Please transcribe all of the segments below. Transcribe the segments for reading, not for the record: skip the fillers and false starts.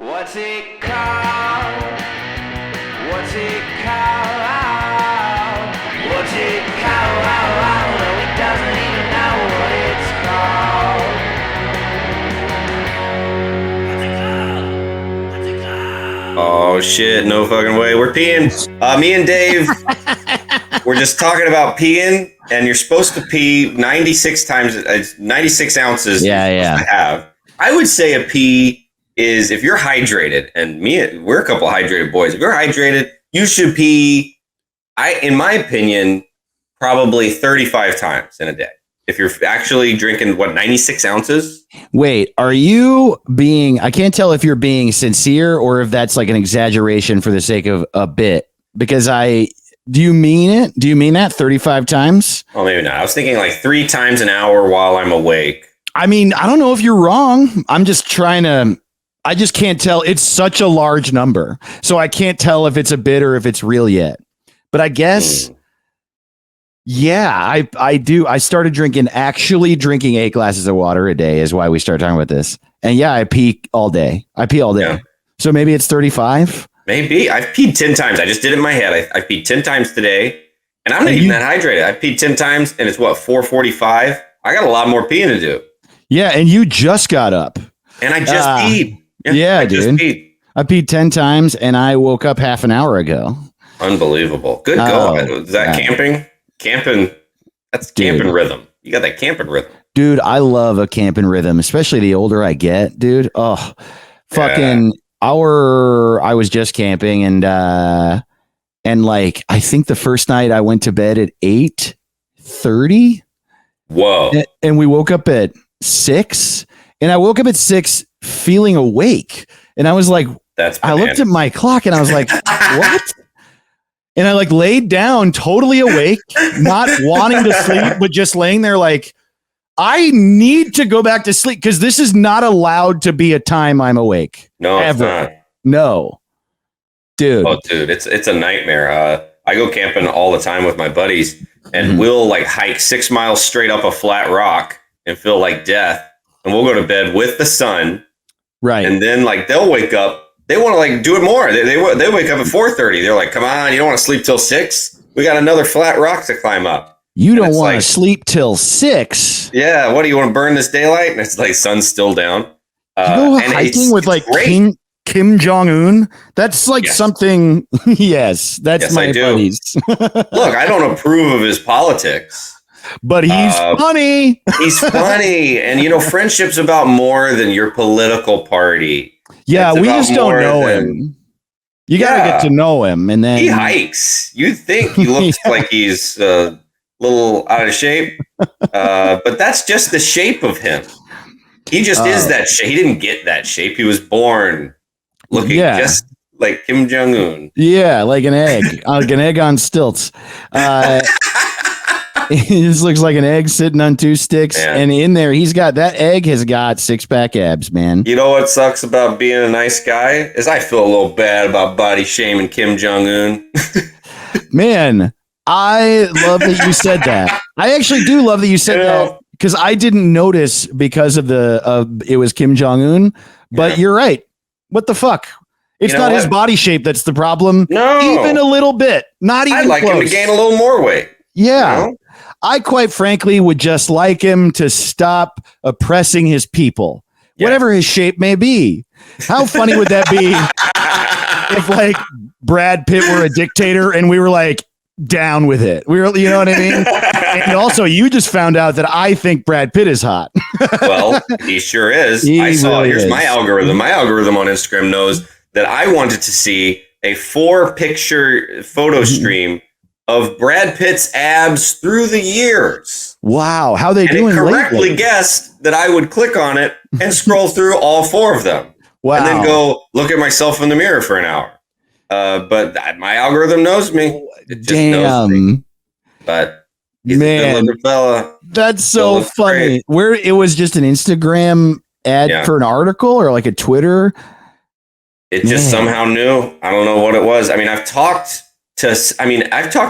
What's it called? What's it called? What's it called? No, he doesn't even know what it's called. What's it called? What's it called? Oh shit, no fucking way. We're peeing. Me and Dave, we're just talking about peeing, and you're supposed to pee 96 times, 96 ounces. Yeah. To have. I would say a pee is if you're hydrated, and we're a couple of hydrated boys. If you're hydrated, you should pee, in my opinion, probably 35 times in a day. If you're actually drinking, 96 ounces? Wait, are you being, I can't tell if you're being sincere or if that's like an exaggeration for the sake of a bit. Because do you mean it? Do you mean that 35 times? Oh, maybe not. I was thinking like 3 times an hour while I'm awake. I mean, I don't know if you're wrong. I just can't tell. It's such a large number. So I can't tell if it's a bit or if it's real yet. But I guess, yeah, I do. I started drinking 8 glasses of water a day is why we started talking about this. And yeah, I pee all day. Yeah. So maybe it's 35. Maybe. I've peed 10 times. I just did it in my head. I peed 10 times today. And I'm not even that hydrated. I peed 10 times and it's 4:45. I got a lot more peeing to do. Yeah, and you just got up. And I just peed. Yeah, dude. I peed 10 times and I woke up half an hour ago. Unbelievable. Good go. Is that camping? That's camping rhythm. You got that camping rhythm. Dude, I love a camping rhythm, especially the older I get, dude. Oh, fucking I was just camping and like I think the first night I went to bed at 8:30. Whoa. And we woke up at 6. And I woke up at 6 feeling awake. And I was like, I looked at my clock and I was like, what? And I like laid down totally awake, not wanting to sleep, but just laying there like, I need to go back to sleep because this is not allowed to be a time I'm awake. No, ever. It's not. No. Dude. Oh, dude, it's a nightmare. I go camping all the time with my buddies and we'll like hike 6 miles straight up a flat rock and feel like death. And we'll go to bed with the sun. Right. And then like they'll wake up. They want to like do it more. They wake up at 4:30. They're like, come on, you don't want to sleep till 6? We got another flat rock to climb up. You don't want to sleep till 6. Yeah. What do you want to burn this daylight? And it's like sun's still down. You go hiking with like Kim Jong-un. That's like something. Yes, that's my buddies. Look, I don't approve of his politics. But he's funny. He's funny. And, friendship's about more than your political party. Yeah, we just don't know him. You got to get to know him. And then he hikes. You'd think he looks like he's a little out of shape. But that's just the shape of him. He just is that shape. He didn't get that shape. He was born looking just like Kim Jong-un. Yeah, like an egg. Like an egg on stilts. He just looks like an egg sitting on 2 sticks. Yeah. And in there, that egg has got 6-pack abs, man. You know what sucks about being a nice guy is I feel a little bad about body shaming Kim Jong-un. Man, I love that you said that. I actually do love that you said that because I didn't notice because of it was Kim Jong-un. But you're right. What the fuck? It's not his body shape that's the problem. No. Even a little bit. Not even I'd like him to gain a little more weight. Yeah. I quite frankly would just like him to stop oppressing his people, whatever his shape may be. How funny would that be if like Brad Pitt were a dictator and we were like down with it? We were, you know what I mean? And also you just found out that I think Brad Pitt is hot. Well, he sure is. Here's my algorithm. My algorithm on Instagram knows that I wanted to see a 4-picture photo stream of Brad Pitt's abs through the years. Wow. How they doing? It correctly guessed that I would click on it and scroll through all 4 of them. Wow. And then go look at myself in the mirror for an hour. But my algorithm knows me. It just knows me. But he's a good-looking fella. That's so funny. Where it was just an Instagram ad for an article or like a Twitter. It just somehow knew. I don't know what it was. I mean, I've talked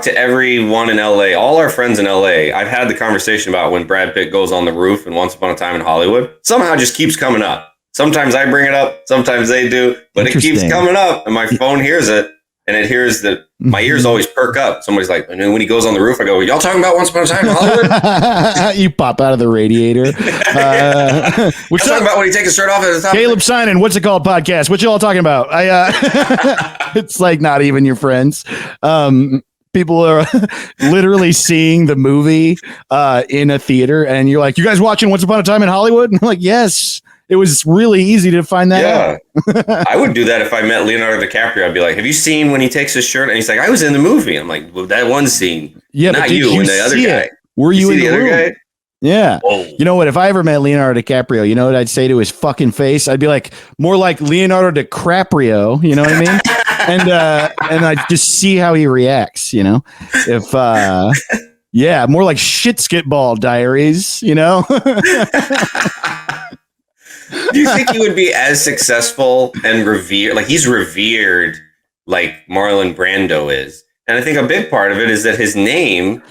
to everyone in LA, all our friends in LA. I've had the conversation about when Brad Pitt goes on the roof and Once Upon a Time in Hollywood. Somehow just keeps coming up. Sometimes I bring it up, sometimes they do, but it keeps coming up, and my phone hears it, and it hears that my ears always perk up. Somebody's like, and then when he goes on the roof, I go, y'all talking about Once Upon a Time in Hollywood? You pop out of the radiator. We're talking about when he takes his shirt off at the top. Caleb Simon, what's it called podcast? What you all talking about? It's like not even your friends. People are literally seeing the movie in a theater, and you're like, you guys watching Once Upon a Time in Hollywood? And I'm like, yes. It was really easy to find that out. I would do that if I met Leonardo DiCaprio. I'd be like, have you seen when he takes his shirt? And he's like, I was in the movie. I'm like, well, that one scene. Yeah, not you and the other guy. Were you in the other guy? Yeah. Oh. You know what? If I ever met Leonardo DiCaprio, you know what I'd say to his fucking face? I'd be like, more like Leonardo DiCaprio. You know what I mean? And I just see how he reacts. You know, if yeah, more like Shit Skitball Diaries. You know. Do you think he would be as successful and revered? Like he's revered, like Marlon Brando is, and I think a big part of it is that his name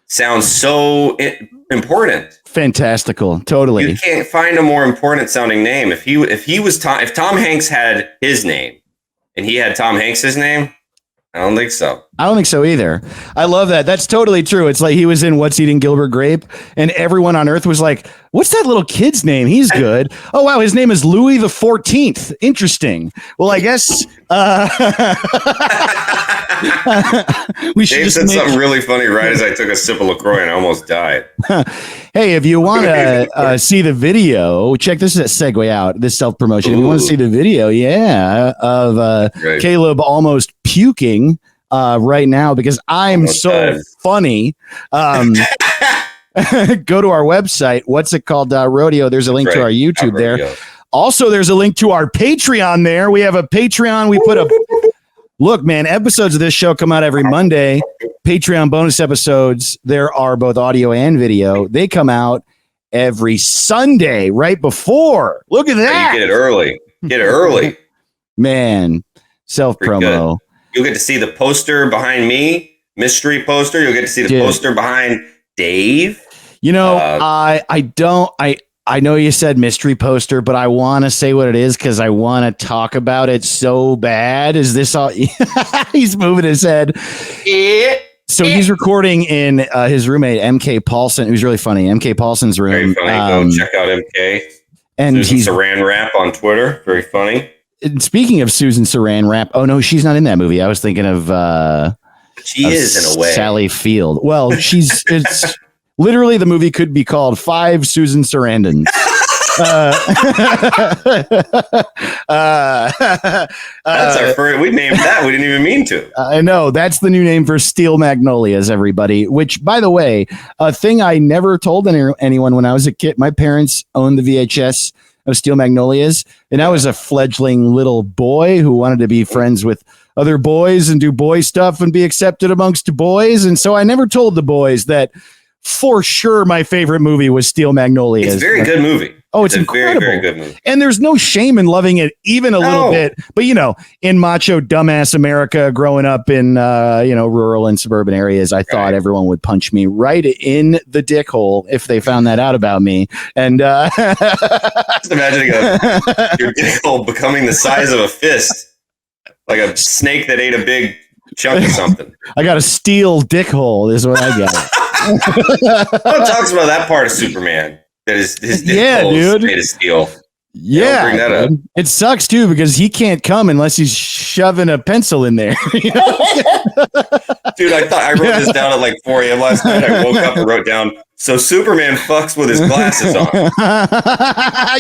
sounds so important, fantastical. Totally, you can't find a more important sounding name. If Tom Hanks had his name, and he had Tom Hanks's name, I don't think so. I don't think so either. I love that. That's totally true. It's like he was in What's Eating Gilbert Grape, and everyone on Earth was like, what's that little kid's name? He's good. Oh, wow. His name is Louis the 14th. Interesting. Well, I guess we should Dave said something really funny right as I took a sip of LaCroix and I almost died. Hey, if you want to see the video, check this segue out, this self-promotion. If you want to see the video, of Caleb almost puking right now because I'm so funny. Go to our website. What's it called? Rodeo. There's a link to our YouTube there. Also, there's a link to our Patreon there. We have a Patreon. We put look, man, episodes of this show come out every Monday. Patreon bonus episodes. There are both audio and video. They come out every Sunday right before. Look at that. You get it early. Get it early. Man, self-promo. You'll get to see the poster behind me, mystery poster. You'll get to see the poster behind Dave. You know, I know you said mystery poster, but I want to say what it is because I want to talk about it so bad. Is this all? He's moving his head. So he's recording in his roommate, MK Paulson, who's really funny. MK Paulson's room. Very funny. Go check out MK. And Susan Saran Wrap on Twitter. Very funny. And speaking of Susan Saran Wrap, oh no, she's not in that movie. I was thinking of she is in a way Sally Field. Well, it's literally the movie could be called 5 Susan Sarandons. That's our first. We named that. We didn't even mean to. I know that's the new name for Steel Magnolias, everybody. Which, by the way, a thing I never told anyone when I was a kid. My parents owned the VHS of Steel Magnolias, and I was a fledgling little boy who wanted to be friends with other boys and do boy stuff and be accepted amongst boys. And so I never told the boys that for sure my favorite movie was Steel Magnolias. It's a very good movie. Oh, it's incredible. Very, very good movie. And there's no shame in loving it even a little bit. But, you know, in macho dumbass America, growing up in, rural and suburban areas, I thought everyone would punch me right in the dick hole if they found that out about me. And just imagining your dick hole becoming the size of a fist, like a snake that ate a big chunk of something. I got a steel dick hole is what I got. No one talks about that part of Superman. That is his dick hole is made of steel. Yeah, bring that up. It sucks too because he can't come unless he's shoving a pencil in there. Dude, I wrote this down at like 4 a.m. last night. I woke up and wrote down, so Superman fucks with his glasses on.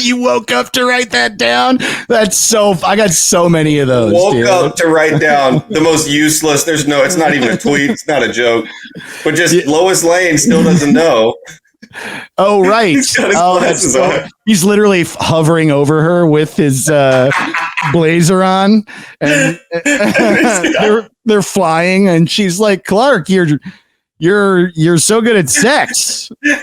You woke up to write that down? That's so. I got so many of those. Woke up to write down the most useless. It's not even a tweet. It's not a joke. But just Lois Lane still doesn't know. Oh, right. He's literally hovering over her with his blazer on, and they're flying, and she's like, "Clark, you're so good at sex." You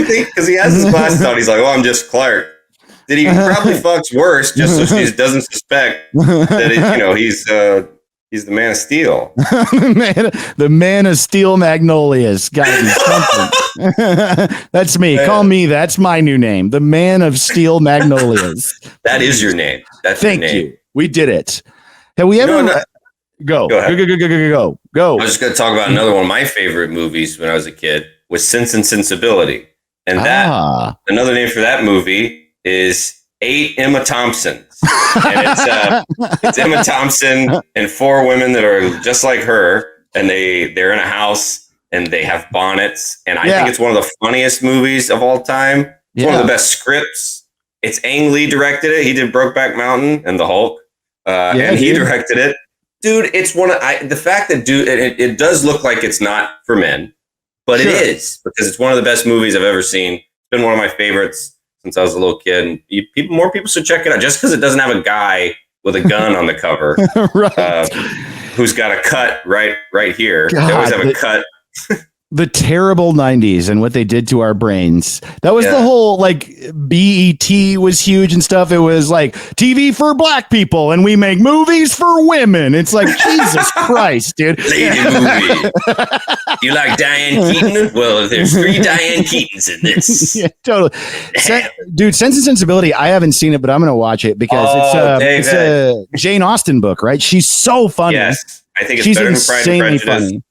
think because he has his glasses on, he's like, "Oh, I'm just Clark." He probably fucks worse just so she doesn't suspect that he's He's the Man of Steel. the man of Steel Magnolias. Gotta be something. That's me. Call me. That's my new name. The Man of Steel Magnolias. That is your name. That's Thank your name. you. We did it. Have we ever? Go ahead. Go. I was just going to talk about another one of my favorite movies when I was a kid was Sense and Sensibility. And another name for that movie is 8 Emma Thompsons. And it's Emma Thompson and 4 women that are just like her. And they're in a house and they have bonnets. And I think it's one of the funniest movies of all time. It's one of the best scripts. It's Ang Lee directed it. He did Brokeback Mountain and The Hulk. And he directed it. Dude, it's the fact that it does look like it's not for men, but it is, because it's one of the best movies I've ever seen. It's been one of my favorites since I was a little kid. And more people should check it out, just because it doesn't have a guy with a gun on the cover, who's got a cut right here. God, they always have a cut. The terrible 90s and what they did to our brains. That was the whole, like, BET was huge and stuff. It was like TV for black people and we make movies for women. It's like, Jesus Christ, dude. Lady movie. You like Diane Keaton? Well, there's 3 Diane Keatons in this. Yeah, totally. Dude, Sense and Sensibility, I haven't seen it, but I'm going to watch it because it's a Jane Austen book, right? She's so funny. Yes. I think it's better than Pride and Prejudice. Funny.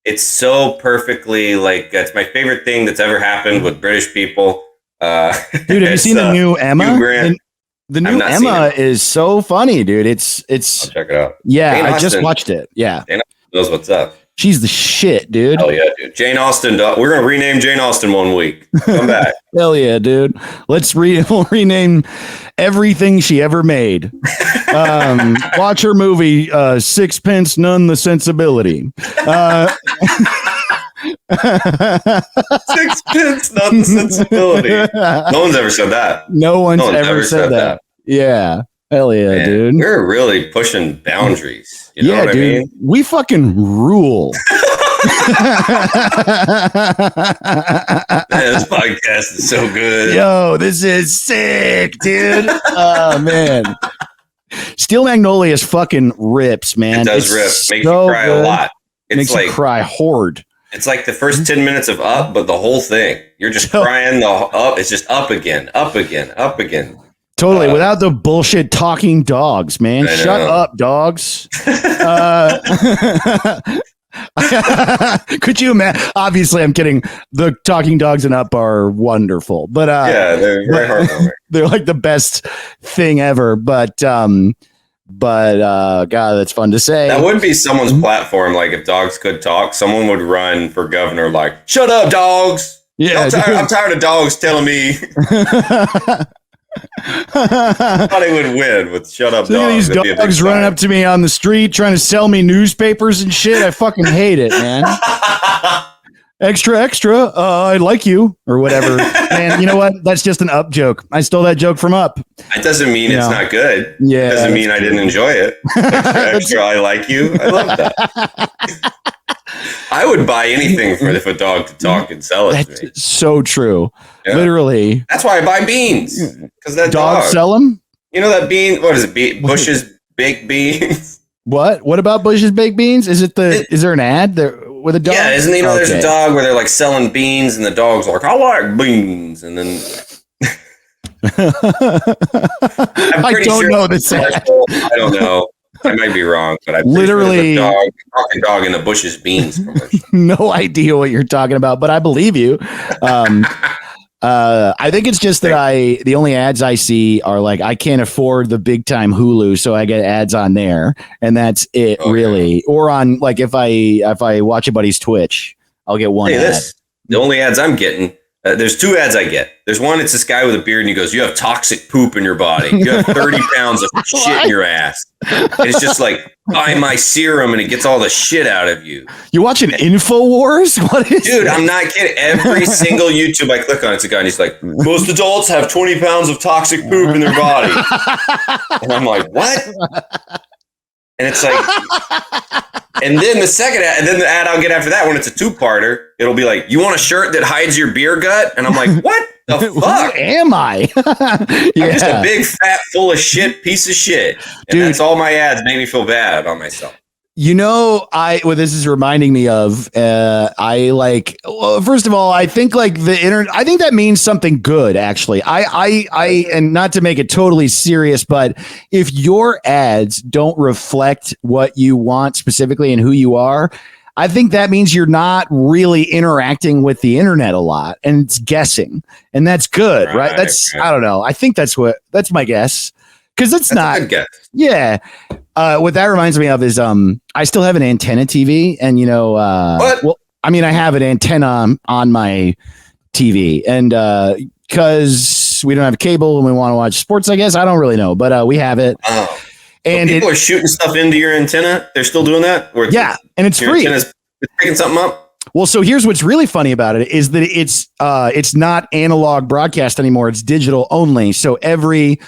It's so perfectly, like, it's my favorite thing that's ever happened with British people. Dude, have you seen the new Emma? The new Emma is so funny, dude. It's. I'll check it out. Yeah, I just watched it. Yeah. Jane Austen knows what's up. She's the shit, dude. Hell yeah, dude. Jane Austen. We're going to rename Jane Austen one week. Come back. Hell yeah, dude. We'll rename everything she ever made. Watch her movie, Sixpence None the Sensibility. Sixpence None the Sensibility. No one's ever said that. No one's ever said that. Yeah. Hell yeah, man, dude. We're really pushing boundaries. You know what dude. I mean? We fucking rule. Man, this podcast is so good. Yo, this is sick, dude. Oh, man. Steel Magnolias fucking rips, man. It does rip. Makes you cry a lot. Makes you cry hard. It's like the first 10 minutes of Up, but the whole thing. You're just crying up. It's just up again, up again, up again. Totally, without the bullshit talking dogs, man. Shut up, dogs. Could you imagine? Obviously, I'm kidding. The talking dogs and Up are wonderful, but they're very heartwarming. They're like the best thing ever. But God, that's fun to say. That would be someone's platform. Like if dogs could talk, someone would run for governor. Like, shut up, dogs. Yeah, I'm tired of dogs telling me. I thought he would win with shut up dogs. These dogs running up to me on the street trying to sell me newspapers and shit. I fucking hate it, man. Extra, I like you or whatever. Man, you know what? That's just an Up joke. I stole that joke from Up. That doesn't mean it's not good. Yeah, it doesn't mean I didn't enjoy it. Extra, I like you. I love that. I would buy anything for if a dog could talk and sell it to me. So true. Yeah. Literally. That's why I buy beans. Because that dogs sell them? You know that bean? What is it? Bush's baked beans? What? What about Bush's baked beans? Is there an ad there with a dog? Yeah, isn't there's a dog where they're like selling beans and the dog's like, I like beans. And then I don't know this ad. I don't know. I might be wrong, but I literally talking dog in the Bush's beans commercial. No idea what you're talking about, but I believe you. I think it's just that the only ads I see are like I can't afford the big time Hulu, so I get ads on there, and that's it really. Or on like if I watch a buddy's Twitch, I'll get one ad. The only ads I'm getting. There's 2 ads I get. There's one, it's this guy with a beard, and he goes, you have toxic poop in your body. You have 30 pounds of shit in your ass. And it's just like, buy my serum, and it gets all the shit out of you. You watching InfoWars? What is Dude, I'm not kidding. Every single YouTube I click on, it's a guy, and he's like, most adults have 20 pounds of toxic poop in their body. And I'm like, what? And it's like... And then the second ad, and then the ad I'll get after that, when it's a 2-parter, it'll be like, you want a shirt that hides your beer gut? And I'm like, what the fuck? Who am I? I'm just a big, fat, full of shit piece of shit. And dude, that's all my ads make me feel bad about myself. This is reminding me of, first of all, I think like the internet, I think that means something good, actually. And not to make it totally serious, but if your ads don't reflect what you want specifically and who you are, I think that means you're not really interacting with the internet a lot and it's guessing, and that's good, right? I don't know. I think that's my guess. Cause that's not, a good guess. Yeah. What that reminds me of is I still have an antenna TV, and I have an antenna on my TV, and because we don't have cable and we want to watch sports, I guess I don't really know, but we have it. Oh. And people are shooting stuff into your antenna. They're still doing that. And it's free. It's picking something up. Well, so here's what's really funny about it is that it's not analog broadcast anymore. It's digital only. So every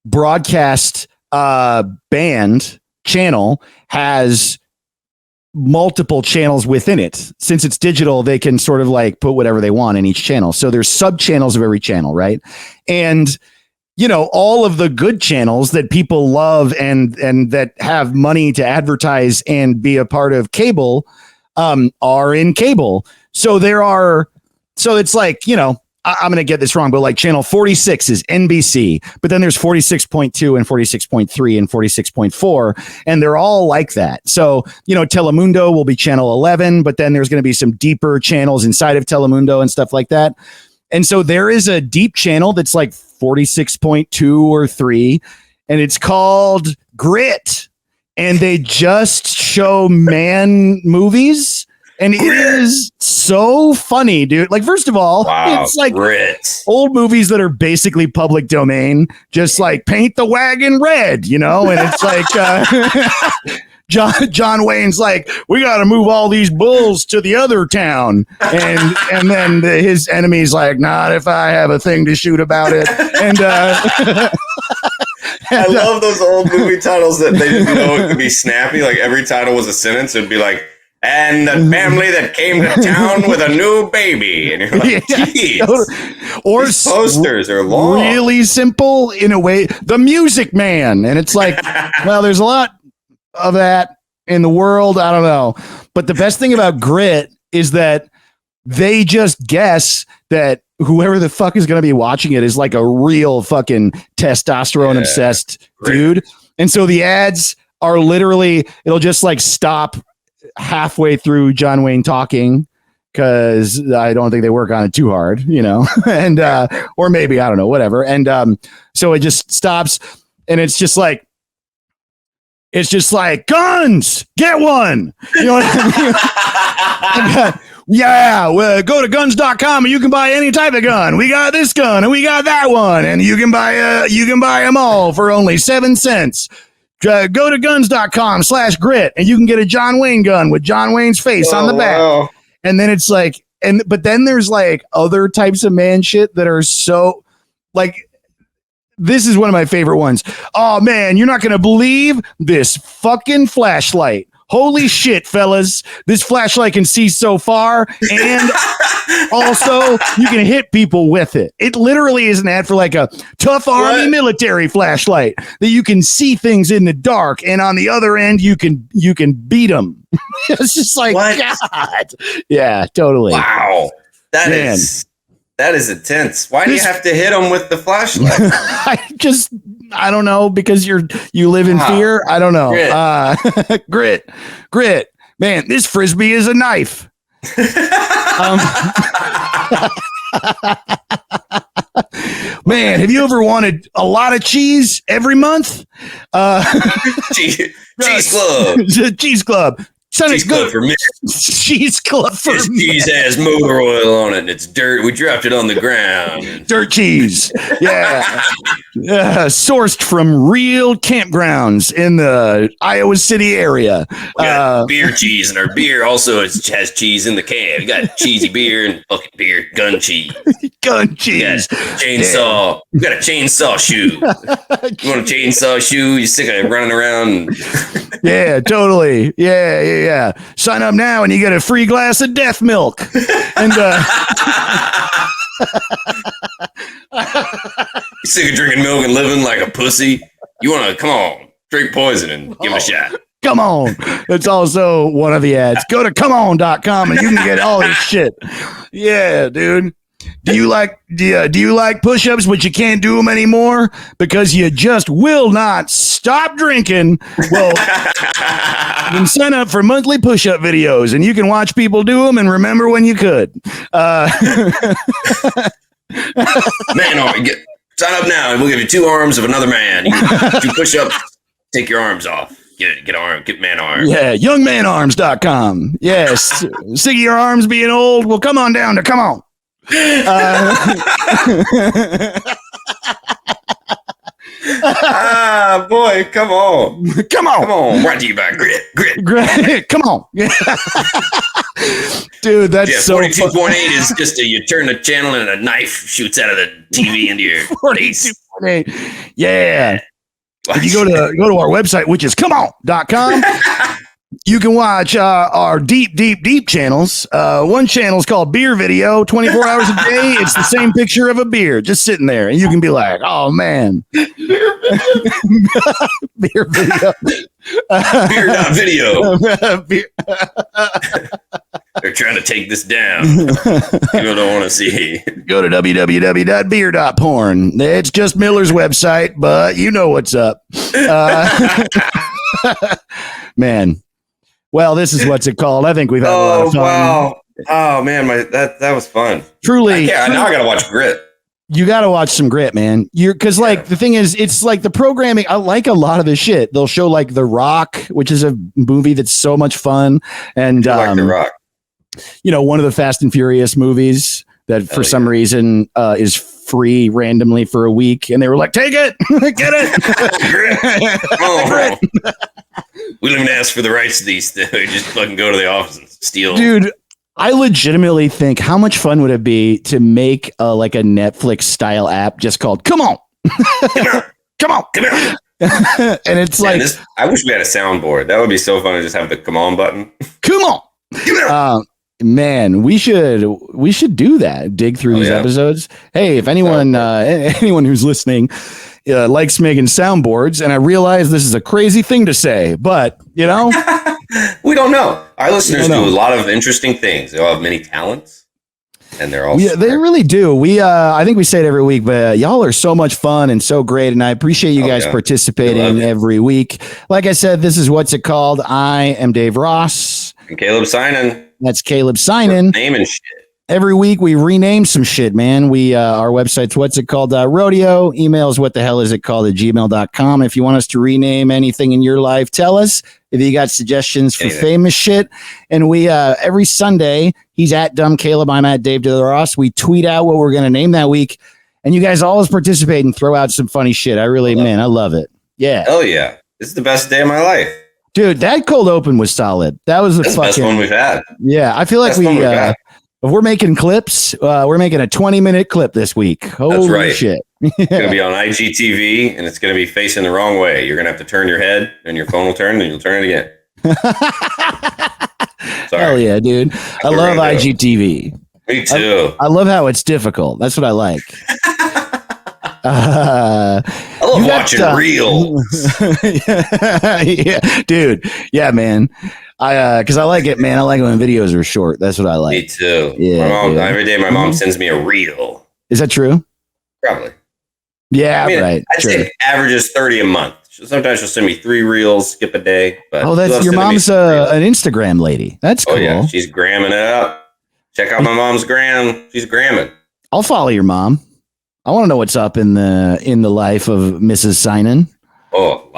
broadcast band channel has multiple channels within it. Since it's digital, they can sort of like put whatever they want in each channel. So there's sub channels of every channel, right? And all of the good channels that people love and that have money to advertise and be a part of cable are in cable. So it's like, I'm going to get this wrong, but like channel 46 is NBC, but then there's 46.2 and 46.3 and 46.4, and they're all like that. So, Telemundo will be channel 11, but then there's going to be some deeper channels inside of Telemundo and stuff like that. And so there is a deep channel that's like 46.2 or 3, and it's called Grit, and they just show man movies. And it is so funny, dude. Like, first of all, it's like old movies that are basically public domain, just like paint the wagon red, and it's like John Wayne's like, we got to move all these bulls to the other town. And then his enemy's like, not if I have a thing to shoot about it. And I love those old movie titles that they didn't know it could be snappy. Like every title was a sentence. It'd be like, and the family that came to town with a new baby. And you're like, geez. Or these posters are long. Really simple in a way. The Music Man. And it's like, well, there's a lot of that in the world. I don't know. But the best thing about Grit is that they just guess that whoever the fuck is going to be watching it is like a real fucking testosterone obsessed dude. And so the ads are literally, it'll just like stop halfway through John Wayne talking, because I don't think they work on it too hard, and or maybe, I don't know, whatever. And so it just stops, and it's just like guns, get one. You know what I mean? Yeah, well, go to guns.com and you can buy any type of gun. We got this gun and we got that one, and you can buy them all for only 7 cents. Go to guns.com/grit and you can get a John Wayne gun with John Wayne's face on the back. Wow. And then it's like, but then there's like other types of man shit that are so like, this is one of my favorite ones. Oh man, you're not going to believe this fucking flashlight. Holy shit, fellas. This flashlight can see so far, and also you can hit people with it. It literally is an ad for like a tough army military flashlight that you can see things in the dark, and on the other end you can beat them. It's just like, God. Yeah, totally. Wow. That is intense. Why do you have to hit them with the flashlight? I don't know, because you live in fear. I don't know. Grit. Man, this Frisbee is a knife. Man, have you ever wanted a lot of cheese every month? Cheese Club. Cheese Club. Cheese Club for me. Cheese Club for me. Cheese has motor oil on it, and it's dirt. We dropped it on the ground. Dirt cheese. Yeah. Sourced from real campgrounds in the Iowa City area. We got beer cheese, and our beer also has cheese in the can. We got cheesy beer and fucking beer, gun cheese. Gun cheese. Chainsaw. We got a chainsaw shoe. You want a chainsaw shoe? You sick of running around? Yeah, totally. Yeah. Sign up now and you get a free glass of death milk. And you sick of drinking milk and living like a pussy? You want to, come on, drink poison and give it a shot. Come On. That's also one of the ads. Go to comeon.com and you can get all this shit. Yeah, dude. Do you like push-ups, but you can't do them anymore because you just will not stop drinking? Well, you can sign up for monthly push-up videos, and you can watch people do them and remember when you could. Man, sign up now, and we'll give you 2 arms of another man. You push up, take your arms off. Get man arms. Yeah, youngmanarms.com. Yes, sick of your arms being old? Well, come on down to Come On. Boy, come on. Brought to you by Grit. Come on. Dude, that's so 42.8 is just you turn the channel and a knife shoots out of the TV into your face. 42.8. Yeah. If you go to our website, which is comeon.com, you can watch our deep channels. One channel is called Beer Video, 24 hours a day. It's the same picture of a beer just sitting there. And you can be like, oh, man. Beer Video. Beer.video. They're trying to take this down. People don't want to see. Go to www.beer.porn. It's just Miller's website, but you know what's up. Man. Well, this is what's it called. I think we've had a lot of fun. Wow. Oh man, that was fun. Truly. Now I gotta watch Grit. You gotta watch some Grit, man. Because the thing is, it's like the programming. I like a lot of this shit. They'll show like The Rock, which is a movie that's so much fun, and like The Rock. One of the Fast and Furious movies that for some reason is free randomly for a week, and they were like, "Take it, get it." Oh, we don't even ask for the rights to these things. We just fucking go to the office and steal. Dude, I legitimately think how much fun would it be to make like a Netflix style app just called Come On. Come on. And it's like, I wish we had a soundboard. That would be so fun to just have the Come On button. Come on. Man, we should do that. Dig through these episodes. Hey, if anyone who's listening likes making soundboards, and I realize this is a crazy thing to say, but we don't know. Our listeners do a lot of interesting things. They all have many talents, and they're all they really do. I think we say it every week, but y'all are so much fun and so great, and I appreciate you guys participating every week. Like I said, this is What's It Called. I am Dave Ross. And Caleb Sinan. That's Caleb Sinan. Naming shit. Every week we rename some shit, man. Our website's What's It Called Rodeo. Emails what the hell is it called @gmail.com. If you want us to rename anything in your life, tell us. If you got suggestions for famous shit. And we every Sunday, he's at Dumb Caleb, I'm at Dave Ross. We tweet out what we're going to name that week. And you guys always participate and throw out some funny shit. I love it. Yeah. Hell yeah. This is the best day of my life. Dude, that cold open was solid. That was the best one we've had. Yeah, I feel like if we're making clips, we're making a 20-minute clip this week. Holy shit. It's going to be on IGTV, and it's going to be facing the wrong way. You're going to have to turn your head, and your phone will turn, and you'll turn it again. Sorry. Hell yeah, dude. I love IGTV. Me too. I love how it's difficult. That's what I like. I love watching reels. Yeah, dude. Yeah, man. Because I like it, man. I like when videos are short. That's what I like. Me too. Yeah. Every day my mom sends me a reel. Is that true? Probably. Yeah, right. I'd say averages 30 a month. Sometimes she'll send me 3 reels, skip a day. But that's your mom's an Instagram lady. That's cool. Oh yeah, she's gramming it up. Check out my mom's gram. She's gramming. I'll follow your mom. I want to know what's up in the life of Mrs. Sinan. Oh,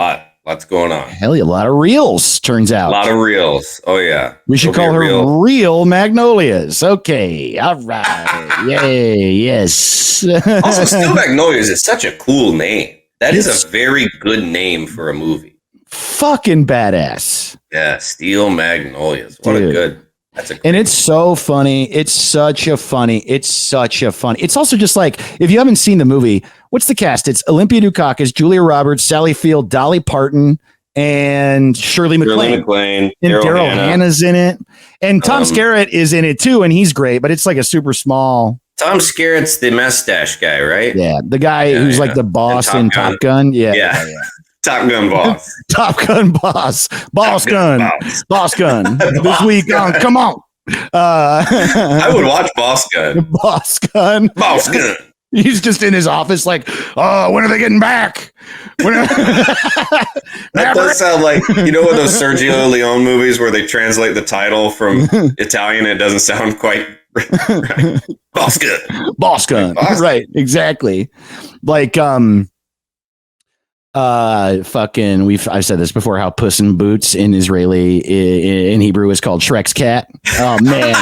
lots going on. Hell yeah, a lot of reels, turns out. A lot of reels. Oh, yeah. We should call her Real Magnolias. Okay, all right. Yay, yes. Also, Steel Magnolias is such a cool name. That is a very good name for a movie. Fucking badass. Yeah, Steel Magnolias. What a good... And it's so funny. It's such a funny. It's also just like, if you haven't seen the movie, what's the cast? It's Olympia Dukakis, Julia Roberts, Sally Field, Dolly Parton, and Shirley MacLaine. And Daryl Hannah's in it. And Tom Skerritt is in it too, and he's great, but it's like a super small. Tom Skerritt's the mustache guy, right? Yeah, the guy who's like the boss in Top Gun. Yeah. Top Gun boss. Top Gun boss. Boss gun. Boss gun. This week on, come on. I would watch Boss Gun. Boss gun. Boss Gun. He's just in his office like, oh, when are they getting back? That does sound like, you know, one of those Sergio Leone movies where they translate the title from Italian and it doesn't sound quite right. Boss Gun. Boss gun. Right, exactly. Like, I've said this before, how Puss in Boots in in Hebrew is called Shrek's cat. Oh man,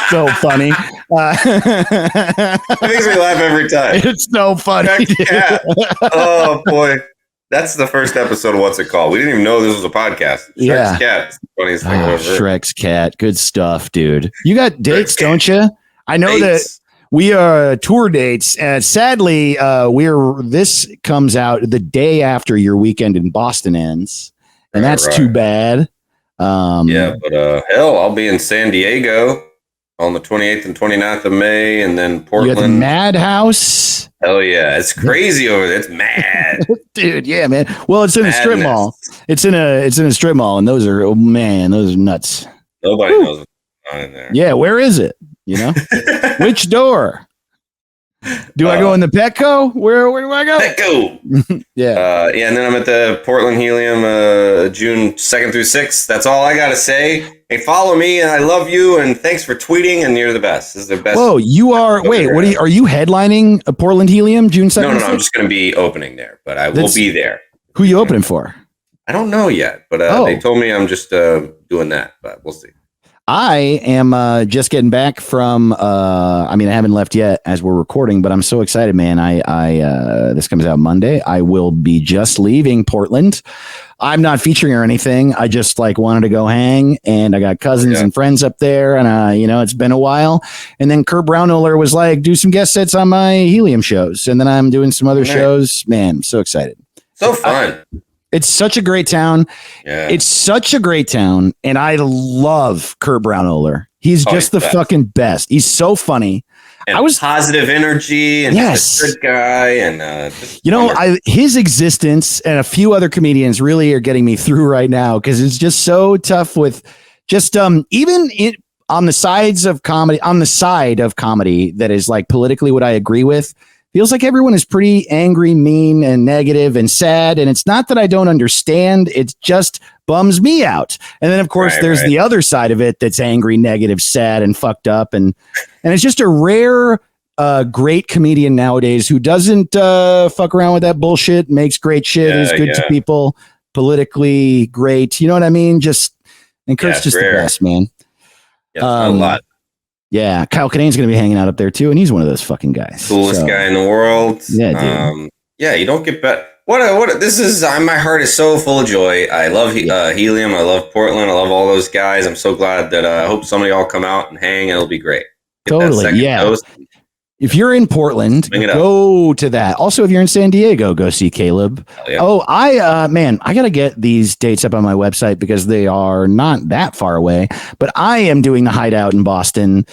so funny. It makes me laugh every time. It's so funny. Shrek's cat. Oh boy, that's the first episode of What's It Called. We didn't even know this was a podcast. Shrek's cat. It's the funniest thing ever. Shrek's cat. Good stuff, dude. You got dates, don't you? I know that. We are tour dates, and sadly, this comes out the day after your weekend in Boston ends, and that's too bad. Yeah, but hell, I'll be in San Diego on the 28th and 29th of May, and then Portland. You got the Madhouse. Hell yeah, it's crazy over there. It's mad, dude. Yeah, man. Well, it's in a strip mall. It's in a strip mall, and those are nuts. Nobody knows what's going on in there. Yeah, where is it? You know, which door? Do I go in the Petco? Where do I go? Petco. Yeah. And then I'm at the Portland Helium June 2nd through 6th. That's all I got to say. Hey, follow me, and I love you, and thanks for tweeting, and you're the best. This is the best. Whoa, you are. Wait, are you headlining a Portland Helium June 2nd? No, I'm just going to be opening there, but I will be there. Who are you opening for? I don't know yet, but they told me I'm just doing that, but we'll see. I am just getting back from. I haven't left yet as we're recording, but I'm so excited, man. This comes out Monday. I will be just leaving Portland. I'm not featuring or anything. I just wanted to go hang, and I got cousins and friends up there, and it's been a while. And then Kurt Brownohler was like, do some guest sets on my Helium shows, and then I'm doing some other shows. Man, I'm so excited. So fun. It's such a great town. Yeah. It's such a great town. And I love Kurt Brownohler. He's just the fucking best. He's so funny. And positive energy and just a good guy. And his existence and a few other comedians really are getting me through right now because it's just so tough with just even on the side of comedy that is like politically what I agree with. Feels like everyone is pretty angry, mean, and negative and sad. And it's not that I don't understand. It just bums me out. And then, of course, there's the other side of it that's angry, negative, sad, and fucked up. And it's just a rare, great comedian nowadays who doesn't fuck around with that bullshit, makes great shit, is good to people, politically great. You know what I mean? And Kurt's just the best, man. Yeah, a lot. Yeah, Kyle Kinane's going to be hanging out up there too, and he's one of those fucking guys. Coolest guy in the world. Yeah, dude. You don't get better. What this is, my heart is so full of joy. I love Helium. I love Portland. I love all those guys. I'm so glad that I hope somebody all come out and hang, and it'll be great. Totally, yeah. Dose. If you're in Portland, go to that. Also, if you're in San Diego, go see Caleb. Yeah. Oh, I got to get these dates up on my website because they are not that far away. But I am doing the Hideout in Boston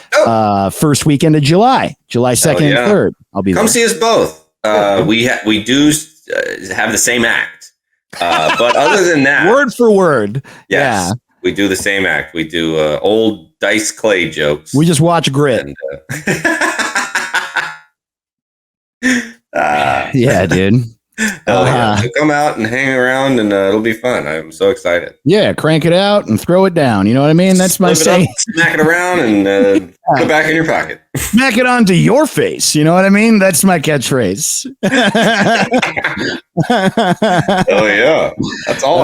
first weekend of July 2nd and 3rd. I'll be Come there. see us both. We do have the same act. But other than that. Word for word. Yes, we do the same act. We do old Dice Clay jokes. We just watch Grit. And, yeah, dude. So come out and hang around, and it'll be fun. I'm so excited. Yeah, crank it out and throw it down. You know what I mean? That's my saying. Smack it around and put it back in your pocket. Smack it onto your face. You know what I mean? That's my catchphrase. Oh yeah, that's all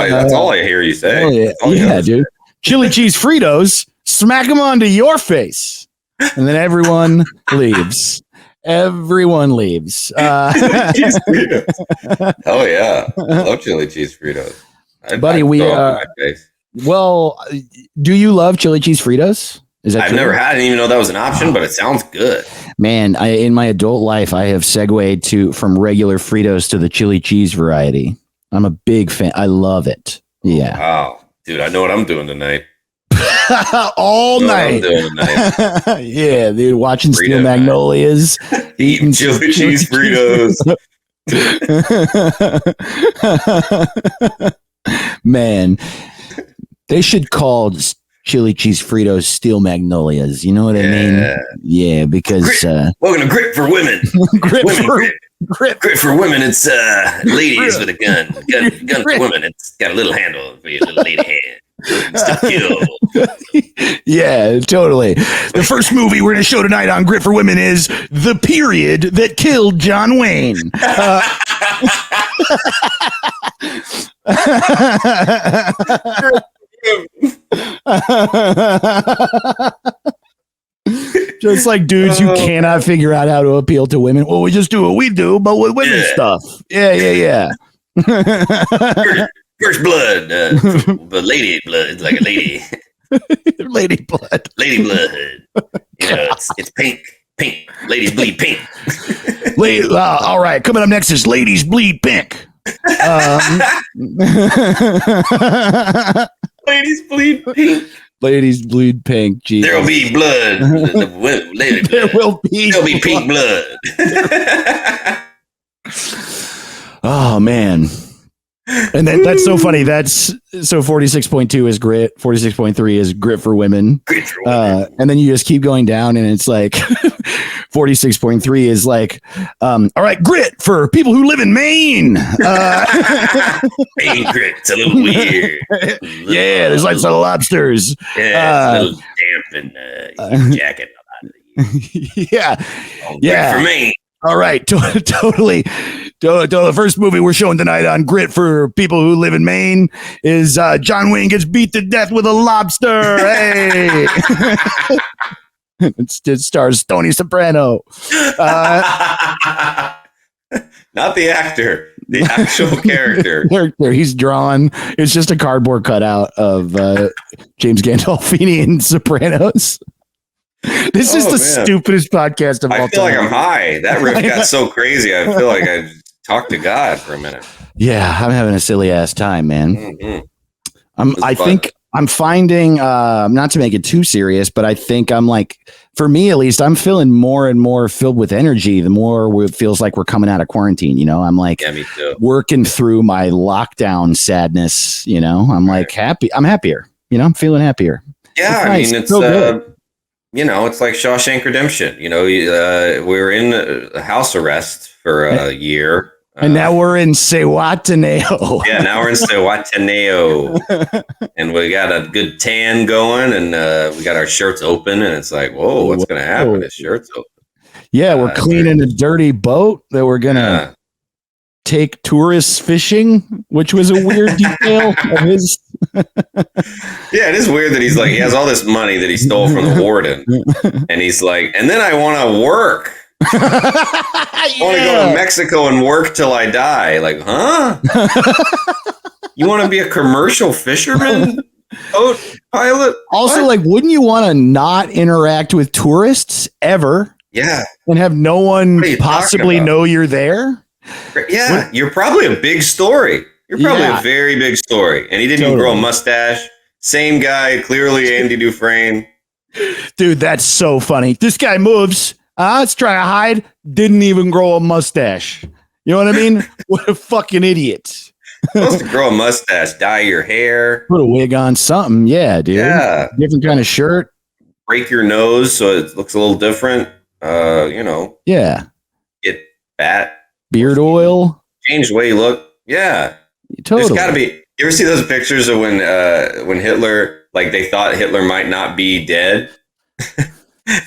I hear you say. Yeah, dude. Chili cheese Fritos. Smack them onto your face, and then everyone leaves. Everyone leaves. Oh yeah, I love chili cheese Fritos, buddy. Well, do you love chili cheese Fritos? Is that I've never had. I didn't even know that was an option, but it sounds good. Man, in my adult life, I have segued from regular Fritos to the chili cheese variety. I'm a big fan. I love it. Yeah. Wow, dude, I know what I'm doing tonight. All night. Yeah, dude, watching Steel Magnolias, eating chili cheese Fritos. Man, they should call chili cheese Fritos Steel Magnolias. You know what I mean? Yeah, because welcome to Grit for Women. Grit for women. It's ladies with a gun. Gun for women. It's got a little handle for your little lady hand. Yeah, totally. The first movie we're going to show tonight on Grit for Women is The Period That Killed John Wayne. Just like dudes who cannot figure out how to appeal to women. Well, we just do what we do, but with women stuff. Yeah. First blood, but lady blood. It's like a lady. Lady blood. Lady blood. You know, it's pink. Pink. Ladies bleed pink. All right. Coming up next is Ladies Bleed Pink. Ladies bleed pink. Ladies bleed pink. Jesus. There'll be blood. Lady blood. There'll be pink blood. Oh man. And then that's so funny. That's so 46.2 is grit. 46.3 is grit for women. Grit for women. And then you just keep going down and it's like 46.3 is like, all right, grit for people who live in Maine. Maine grit. It's a little weird. Yeah, there's lots of lobsters. Yeah, it's a little damp and jacket. Yeah. Grit for Maine. All right, totally. The first movie we're showing tonight on Grit for people who live in Maine is John Wayne gets beat to death with a lobster. Hey, it stars Tony Soprano. Not the actor, the actual character. He's drawn. It's just a cardboard cutout of James Gandolfini in Sopranos. This is the stupidest podcast of all time. I feel like I'm high. That riff got so crazy. I feel like I talked to God for a minute. Yeah, I'm having a silly ass time, man. Mm-hmm. I think I'm finding, not to make it too serious, but I think I'm like, for me at least, I'm feeling more and more filled with energy the more it feels like we're coming out of quarantine. You know, I'm like working through my lockdown sadness. You know, I'm like happy. I'm happier. You know, I'm feeling happier. Yeah, I mean, it's so good. You know, it's like Shawshank Redemption. You know, we were in house arrest for a year. And now we're in Sewataneo. Yeah, now we're in Sewataneo. And we got a good tan going, and we got our shirts open, and it's like, whoa, what's going to happen? His shirt's open. Yeah, we're cleaning a dirty boat that we're going to take tourists fishing, which was a weird detail of his. Yeah, it is weird that he's like, he has all this money that he stole from the warden. And he's like, and then I want to work. I want to go to Mexico and work till I die. Like, huh? You want to be a commercial fisherman? Boat pilot? Also, like, wouldn't you want to not interact with tourists ever? Yeah. And have no one possibly know you're there? Yeah, you're probably a big story. You're probably a very big story. And he didn't even grow a mustache. Same guy, clearly Andy Dufresne. Dude, that's so funny. This guy moves. Let's try to hide. Didn't even grow a mustache. You know what I mean? What a fucking idiot. Supposed to grow a mustache, dye your hair. Put a wig on, something. Yeah, dude. Yeah. Different kind of shirt. Break your nose so it looks a little different. You know. Yeah. Get fat. Beard oil. Change the way you look. Yeah. Totally. There's got to be. You ever see those pictures of when Hitler, like they thought Hitler might not be dead?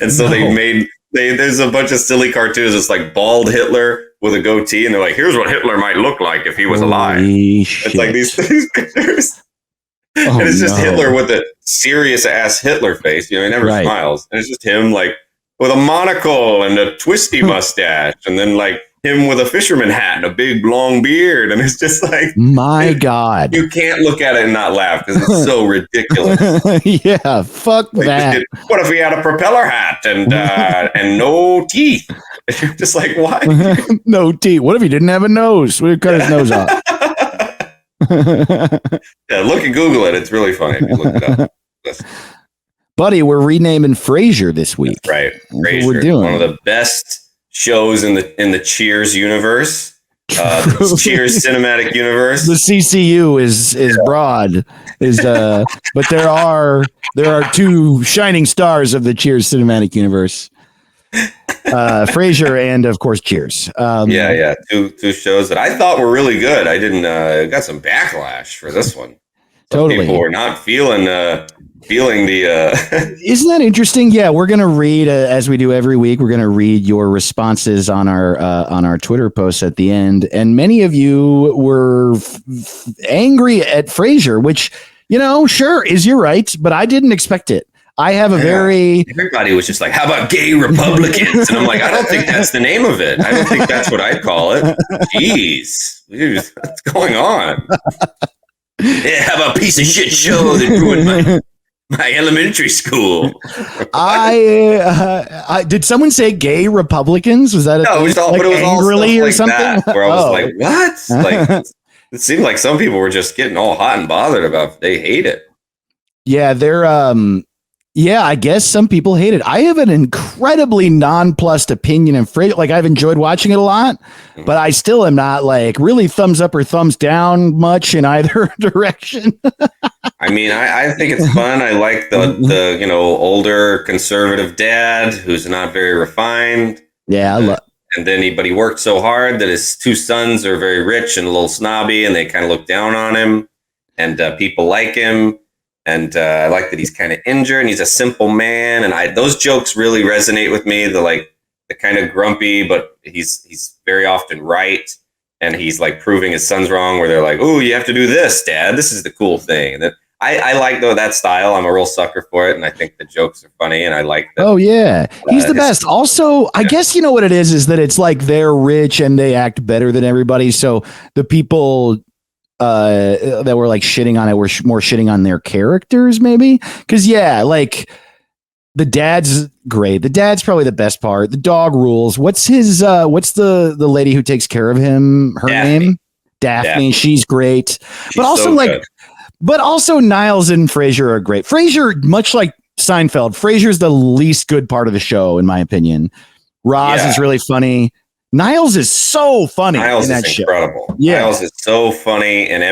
And so there's a bunch of silly cartoons. It's like bald Hitler with a goatee. And they're like, here's what Hitler might look like if he was alive. It's like these pictures. And it's just Hitler with a serious ass Hitler face. You know, he never smiles. And it's just him like with a monocle and a twisty mustache. And then like him with a fisherman hat and a big long beard. And it's just like, my God, you can't look at it and not laugh because it's so ridiculous. Yeah, fuck like, that. What if he had a propeller hat and no teeth? You're just like, why? No teeth. What if he didn't have a nose? We cut his nose off. Yeah, look at Google it. It's really funny if you look it up. Buddy, we're renaming Frasier this week. That's right. Frasier, we're doing one of the best shows in the Cheers universe. The Cheers cinematic universe. The CCU is broad, but there are two shining stars of the Cheers cinematic universe. Frasier and of course Cheers. Two shows that I thought were really good. I didn't got some backlash for this one. Totally. People were not feeling the Isn't that interesting? Yeah, we're gonna read as we do every week. We're gonna read your responses on our Twitter posts at the end, and many of you were angry at Frasier, which sure is you're right, but I didn't expect it. I have everybody was just like, how about gay Republicans? And I'm like, I don't think that's the name of it. I don't think that's what I'd call it. Jeez, what's going on? Yeah, how about piece of shit show that ruined my elementary school? I did someone say gay Republicans? Was that no? It was all, like but it was angrily all or something? That, where I was like, what? Like, it seemed like some people were just getting all hot and bothered about. They hate it. Yeah, they're yeah, I guess some people hate it. I have an incredibly nonplussed opinion of Frasier. Like, I've enjoyed watching it a lot, but I still am not like really thumbs up or thumbs down much in either direction. I mean, I think it's fun. I like the older conservative dad who's not very refined. Yeah, and then he worked so hard that his two sons are very rich and a little snobby, and they kind of look down on him, and people like him. And I like that he's kind of injured and he's a simple man. And those jokes really resonate with me. The kind of grumpy, but he's very often right. And he's like proving his sons wrong where they're like, oh, you have to do this, Dad. This is the cool thing. And then I like that style. I'm a real sucker for it. And I think the jokes are funny. And I like that. Oh, yeah. He's the best. Also, I guess what it is that it's like they're rich and they act better than everybody. So the people that were like shitting on it were more shitting on their characters, maybe. Because like the dad's great. The dad's probably the best part. The dog rules. What's what's the lady who takes care of him? Her name? Daphne. She's great. But also but also Niles and Frasier are great. Frasier, much like Seinfeld, Frasier's the least good part of the show, in my opinion. Roz is really funny. Niles is so funny. Niles in that is incredible. Show. Yeah. Niles is so funny and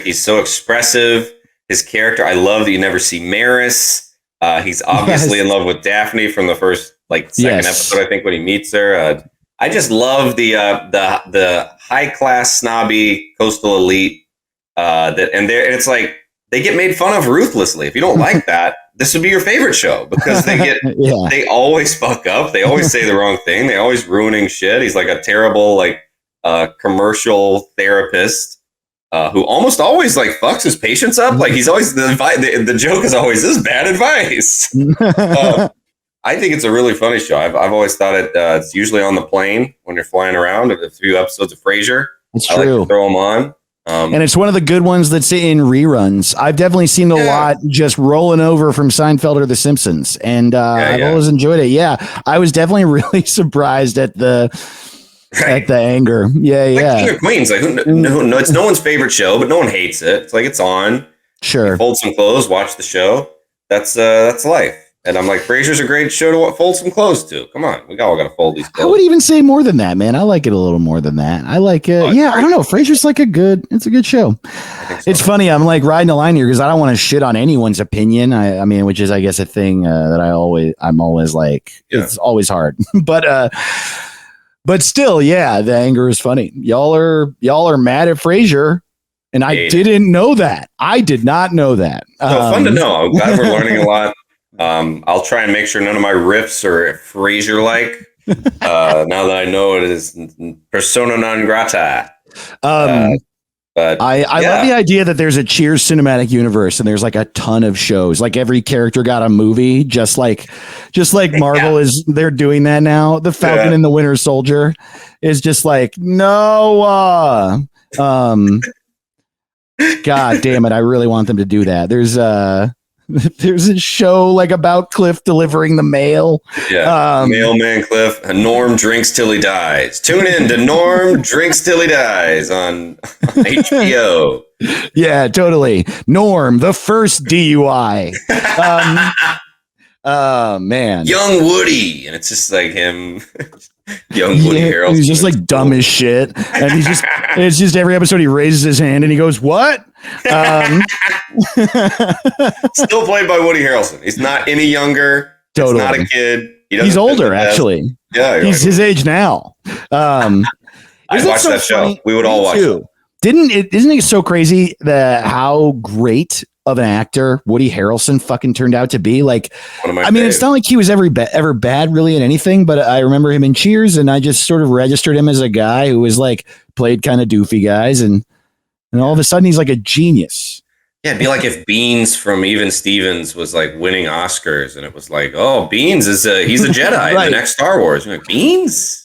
he's so expressive. His character, I love that you never see Maris. He's obviously in love with Daphne from the first second episode, I think, when he meets her. I just love the high class snobby coastal elite and it's like they get made fun of ruthlessly. If you don't like that, this would be your favorite show because they get they always fuck up. They always say the wrong thing. They always ruining shit. He's like a terrible commercial therapist who almost always fucks his patients up. Like he's always the joke is always this is bad advice. I think it's a really funny show. I've always thought it's usually on the plane when you're flying around. A few episodes of Frasier. It's true. I like to throw them on. And it's one of the good ones that's in reruns. I've definitely seen a lot just rolling over from Seinfeld or The Simpsons, and I've always enjoyed it. Yeah, I was definitely really surprised at the anger. Yeah. King of Queens, it's no one's favorite show, but no one hates it. It's it's on. Sure. You fold some clothes, watch the show. That's life. And I'm like, Frasier's a great show to fold some clothes to. Come on, we all got to fold these clothes. I would even say more than that, man. I like it a little more than that. I like it. I don't know. Frasier's it's a good show. So. It's funny. I'm riding a line here because I don't want to shit on anyone's opinion. I mean, which is, I guess, a thing that I'm always like, it's always hard. But still, the anger is funny. Y'all are mad at Frasier. And I didn't know that. I did not know that. Fun to know. I'm glad we're learning a lot. I'll try and make sure none of my riffs are Frasier-like. Now that I know it is persona non grata. But I love the idea that there's a Cheers cinematic universe and there's a ton of shows. Like every character got a movie, just like Marvel is. They're doing that now. The Falcon and the Winter Soldier is just no. God damn it! I really want them to do that. There's a show about Cliff delivering the mail. Mailman Cliff. Norm drinks till he dies. Tune in to Norm drinks till he dies on HBO. Yeah, totally. Norm, the first DUI. Oh man, young Woody, and it's just him Young Woody Harrelson. He's just like dumb as shit. And it's just every episode he raises his hand and he goes, what? Still played by Woody Harrelson. He's not any younger. Totally. He's not a kid. He's older, actually. Yeah. He's his age now. I watched that show. We would all watch it. Isn't it so crazy how great of an actor Woody Harrelson fucking turned out to be? Like, I mean, it's not like he was ever bad really in anything, but I remember him in Cheers, and I just sort of registered him as a guy who was like played kind of doofy guys, and all of a sudden he's like a genius. Yeah, it'd be like if Beans from Even Stevens was like winning Oscars, and it was like, oh, Beans he's a Jedi right. In the next Star Wars. You're like, Beans?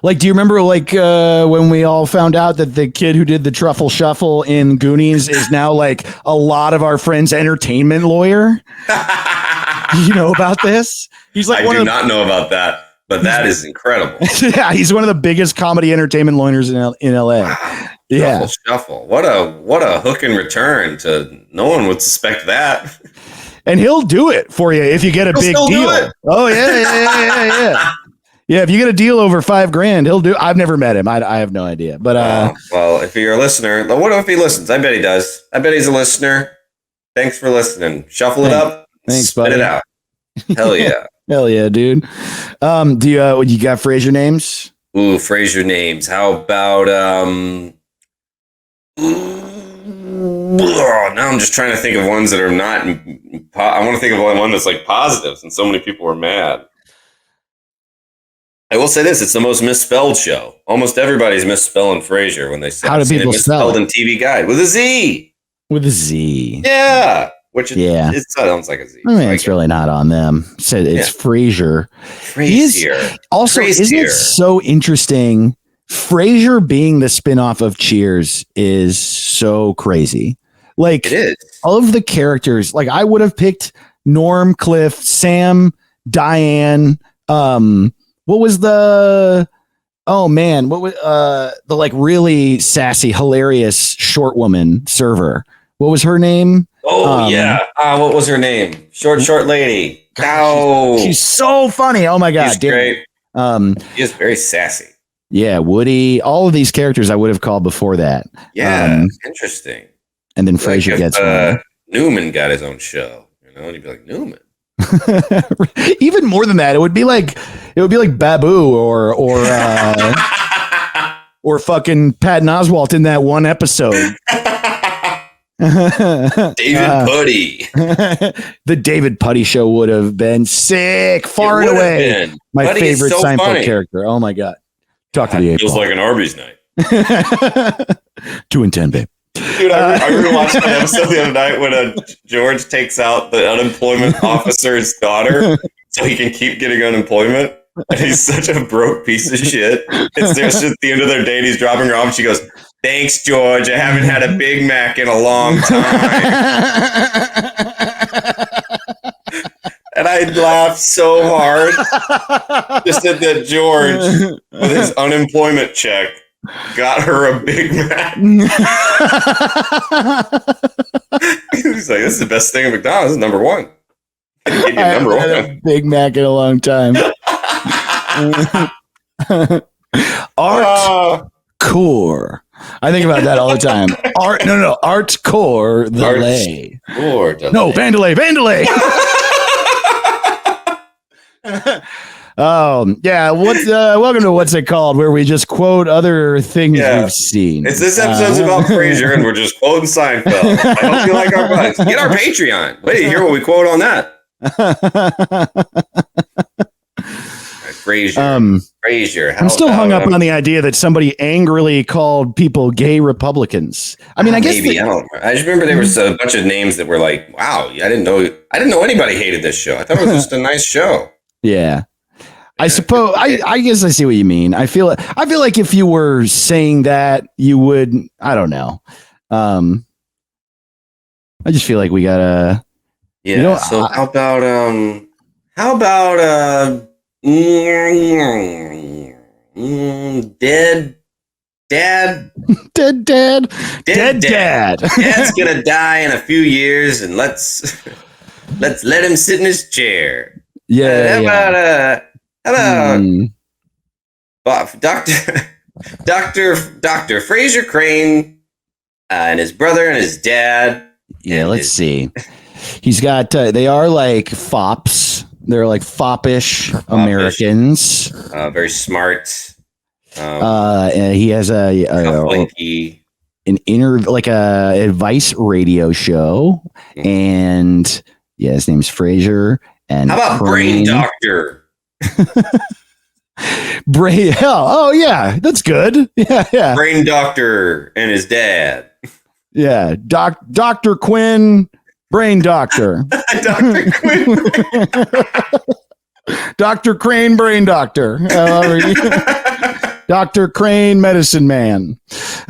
Like, do you remember like when we all found out that the kid who did the truffle shuffle in Goonies is now like a lot of our friends' entertainment lawyer? You know about this? He's like, I do not know about that, but that is incredible. Yeah, he's one of the biggest comedy entertainment lawyers in LA. Wow. Yeah, shuffle. What a hook and return to no one would suspect that. And he'll do it for you if you get a big deal. Oh yeah. Yeah, if you get a deal over $5,000, he'll do. I've never met him. I have no idea. But well, if you're a listener, what if he listens? I bet he does. I bet he's a listener. Thanks for listening. Shuffle it up. Thanks, spit buddy. it out. Hell yeah. Hell yeah, dude. Do you got Frasier names? Ooh, Frasier names. How about now I'm just trying to think of ones that are not. I want to think of one that's like positives, and so many people were mad. I will say this: it's the most misspelled show. Almost everybody's misspelling Frasier when they say. How do people spell it? In TV Guide with a Z. With a Z. Yeah. It sounds like a Z. I mean, it's really not on them. It's Frasier. Frasier. Also, isn't it so interesting? Frasier being the spinoff of Cheers is so crazy. Like, it is. All of the characters, like I would have picked Norm, Cliff, Sam, Diane. What was the? Oh man, what was the like really sassy, hilarious short woman server? What was her name? Oh yeah. What was her name? Short lady. She's so funny. Oh my god, she's great. She is very sassy. Yeah, Woody. All of these characters I would have called before that. Yeah, interesting. And then Frasier gets one. Newman got his own show, and you'd be like Newman. Even more than that, it would be like Babu or or fucking Patton Oswalt in that one episode. David Putty. The David Putty show would have been sick, far and away. My Putty favorite Seinfeld character. Oh my god. Talk to the feels like an Arby's night. 2 and 10, babe. Dude, I rewatched an episode the other night when George takes out the unemployment officer's daughter so he can keep getting unemployment. And he's such a broke piece of shit. It's just at the end of their day and he's dropping her off and she goes, "Thanks, George. I haven't had a Big Mac in a long time." And I laughed so hard just at that George with his unemployment check got her a Big Mac. He's like, "This is the best thing at McDonald's. This is number one." I haven't had a Big Mac in a long time. Art core. I think about that all the time. Art core delay. No, Vandelay. Oh yeah, welcome to What's It Called, where we just quote other things we've seen. This episode's about Frasier, and we're just quoting Seinfeld. I hope you like our buds. Get our Patreon. Wait to hear what we quote on that. Frasier. I'm still hung up on the idea that somebody angrily called people gay Republicans. I mean, I guess maybe I just remember there was a bunch of names that were like, "Wow, I didn't know anybody hated this show. I thought it was just a nice show." Yeah. I suppose I guess I see what you mean. I feel like if you were saying that, you would. I don't know. I just feel like we gotta. Yeah. So how about dead dad? Dead dad. Dad's gonna die in a few years, and let's let him sit in his chair. Yeah. How about Dr. Frasier Crane and his brother and his dad. Yeah, let's see. He's got, they are like fops. They're like foppish Americans. Very smart. He has an advice radio show. Mm-hmm. And yeah, his name's Frasier. And how about Brain Doctor? Oh yeah, that's good. Yeah. Brain Doctor and his dad. Yeah, Dr. Quinn, Brain Doctor. Dr. Quinn. Dr. Crane, Brain Doctor. Dr. Crane, Medicine Man.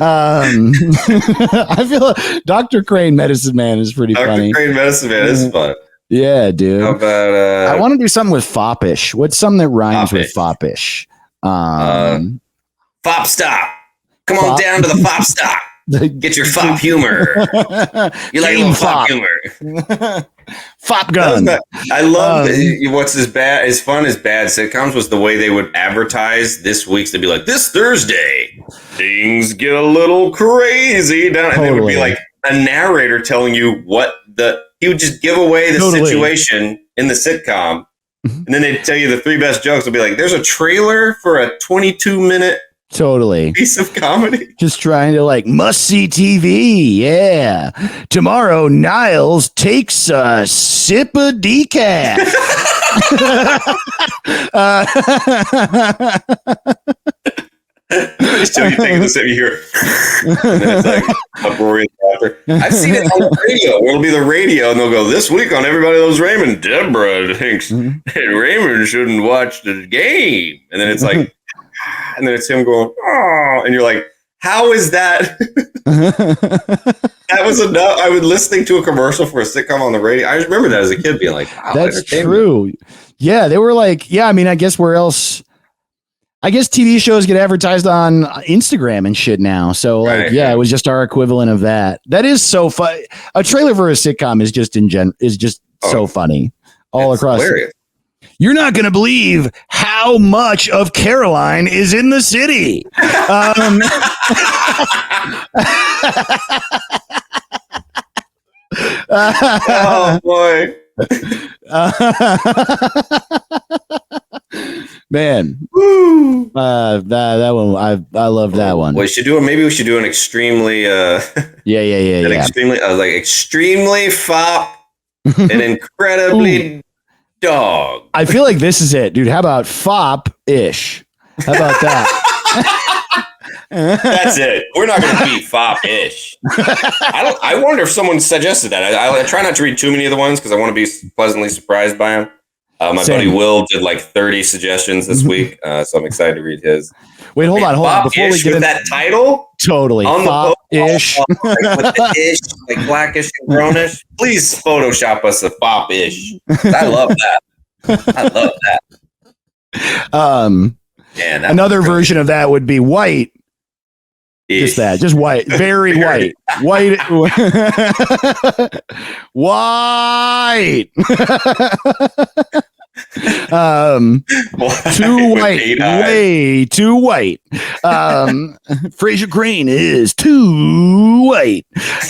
I feel like Dr. Crane, Medicine Man is pretty funny. Dr. Crane, Medicine Man is fun. Yeah, dude. How about, I want to do something with foppish. What's something that rhymes with foppish? Fop stop. Come on down to the fop stop. Get your fop humor. You like little fop humor. Fop gun. I love what's as fun as bad sitcoms was the way they would advertise this week's. They'd be like, this Thursday, things get a little crazy down. And they would be like a narrator telling you he would just give away the situation in the sitcom. And then they'd tell you the 3 best jokes. They'll be like, there's a trailer for a 22-minute piece of comedy. Just trying to like must-see TV. Yeah. Tomorrow, Niles takes a sip of decaf. Just till you take the sip, you hear, and then it's like uproarious laughter. I've seen it on the radio. It'll be the radio, and they'll go, this week on Everybody Loves Raymond, Deborah thinks Raymond shouldn't watch the game. And then it's like, and then it's him going, oh, and you're like, how is that? That was enough. I was listening to a commercial for a sitcom on the radio. I remember that as a kid being like, wow, that's true. Yeah, they were like, I mean, I guess where else? I guess TV shows get advertised on Instagram and shit now. So like, it was just our equivalent of that. That is so fun. A trailer for a sitcom is just so funny all across. Hilarious. You're not going to believe how much of Caroline is in the city. Oh boy. Man, that one I love that one. Maybe we should do an extremely extremely fop and incredibly dog. I feel like this is it, dude. How about fop-ish? How about that? That's it. We're not going to be fop-ish. I wonder if someone suggested that. I try not to read too many of the ones because I want to be pleasantly surprised by them. My buddy Will did like 30 suggestions this week, so I'm excited to read his. Wait, hold on. Before we get with that title, totally on fop-ish, with the ish, like blackish and brownish. Please Photoshop us a fop-ish. I love that. Man, another version of that would be white. Ish. Just white, very white, white. Too white, way too white. Frasier Crane is too white. There's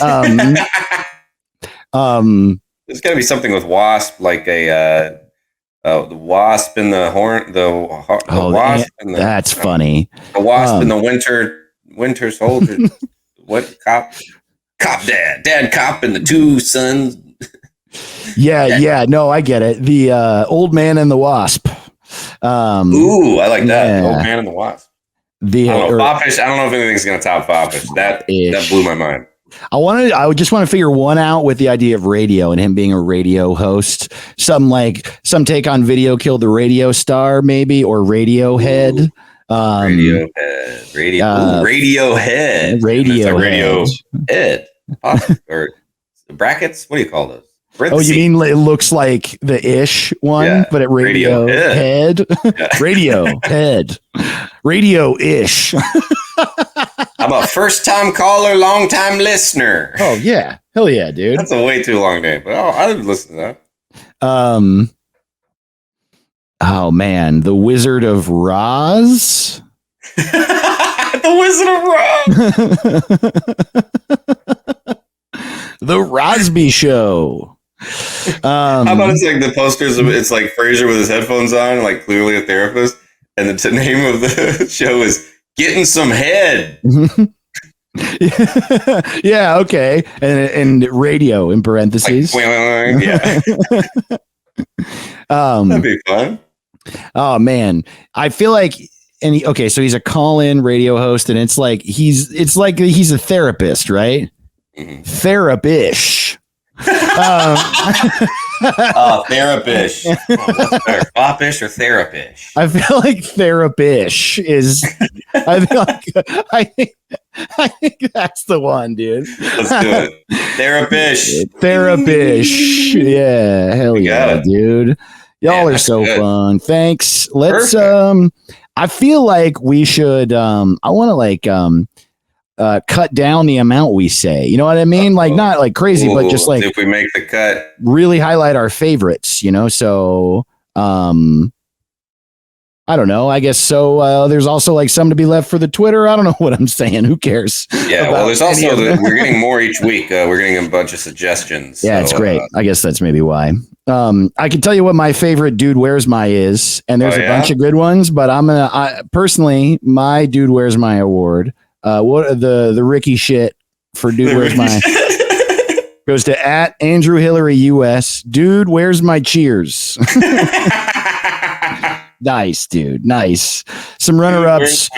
got to be something with wasp, like the wasp in the horn, the wasp. That's funny. The wasp in the winter soldier. What cop dad cop and the 2 sons. Yeah, no, I get it. The old man and the wasp. Ooh, I like that. Old man and the wasp. I don't know if anything's gonna top foppish. That blew my mind. I would just want to figure one out with the idea of radio and him being a radio host. Some take on Video Killed the Radio Star, maybe, or Radiohead. Radiohead. Radiohead. Or brackets? What do you call those? Oh, you mean it looks like the ish one, but at Radiohead? Radiohead. Radio-ish. I'm a first-time caller, long-time listener. Oh, yeah. Hell yeah, dude. That's a way too long name, but I would listen to that. Oh, man. The Wizard of Roz? The Wizard of Rock. The Rosby Show. How about it's like the posters? It's like Frasier with his headphones on, like clearly a therapist, and the name of the show is "Getting Some Head." Yeah, okay, and radio in parentheses. Like, yeah, that'd be fun. Oh man, I feel like, so he's a call-in radio host, and it's like he's a therapist, right? Mm-hmm. Therapish. Therapish. What's better, foppish or therapish? I feel like therapish is. I think that's the one, dude. Let's do it. Therapish. Therapish. Yeah, hell yeah, dude. Y'all are so good. Fun. Thanks. Let's. Perfect. I feel like we should. I want to cut down the amount we say. You know what I mean? Like not like crazy, but just like if we make the cut, really highlight our favorites. You know, so I don't know. I guess so. There's also like some to be left for the Twitter. I don't know what I'm saying. Who cares? Yeah. Well, there's also we're getting more each week. We're getting a bunch of suggestions. Yeah, it's great. I guess that's maybe why. I can tell you what my favorite Dude Where's My is, and there's a bunch of good ones. But personally, my Dude Where's My award. What the Ricky shit for Dude Where's My goes to @AndrewHillary US. Dude, where's my cheers? Nice, dude. Nice. Some runner-ups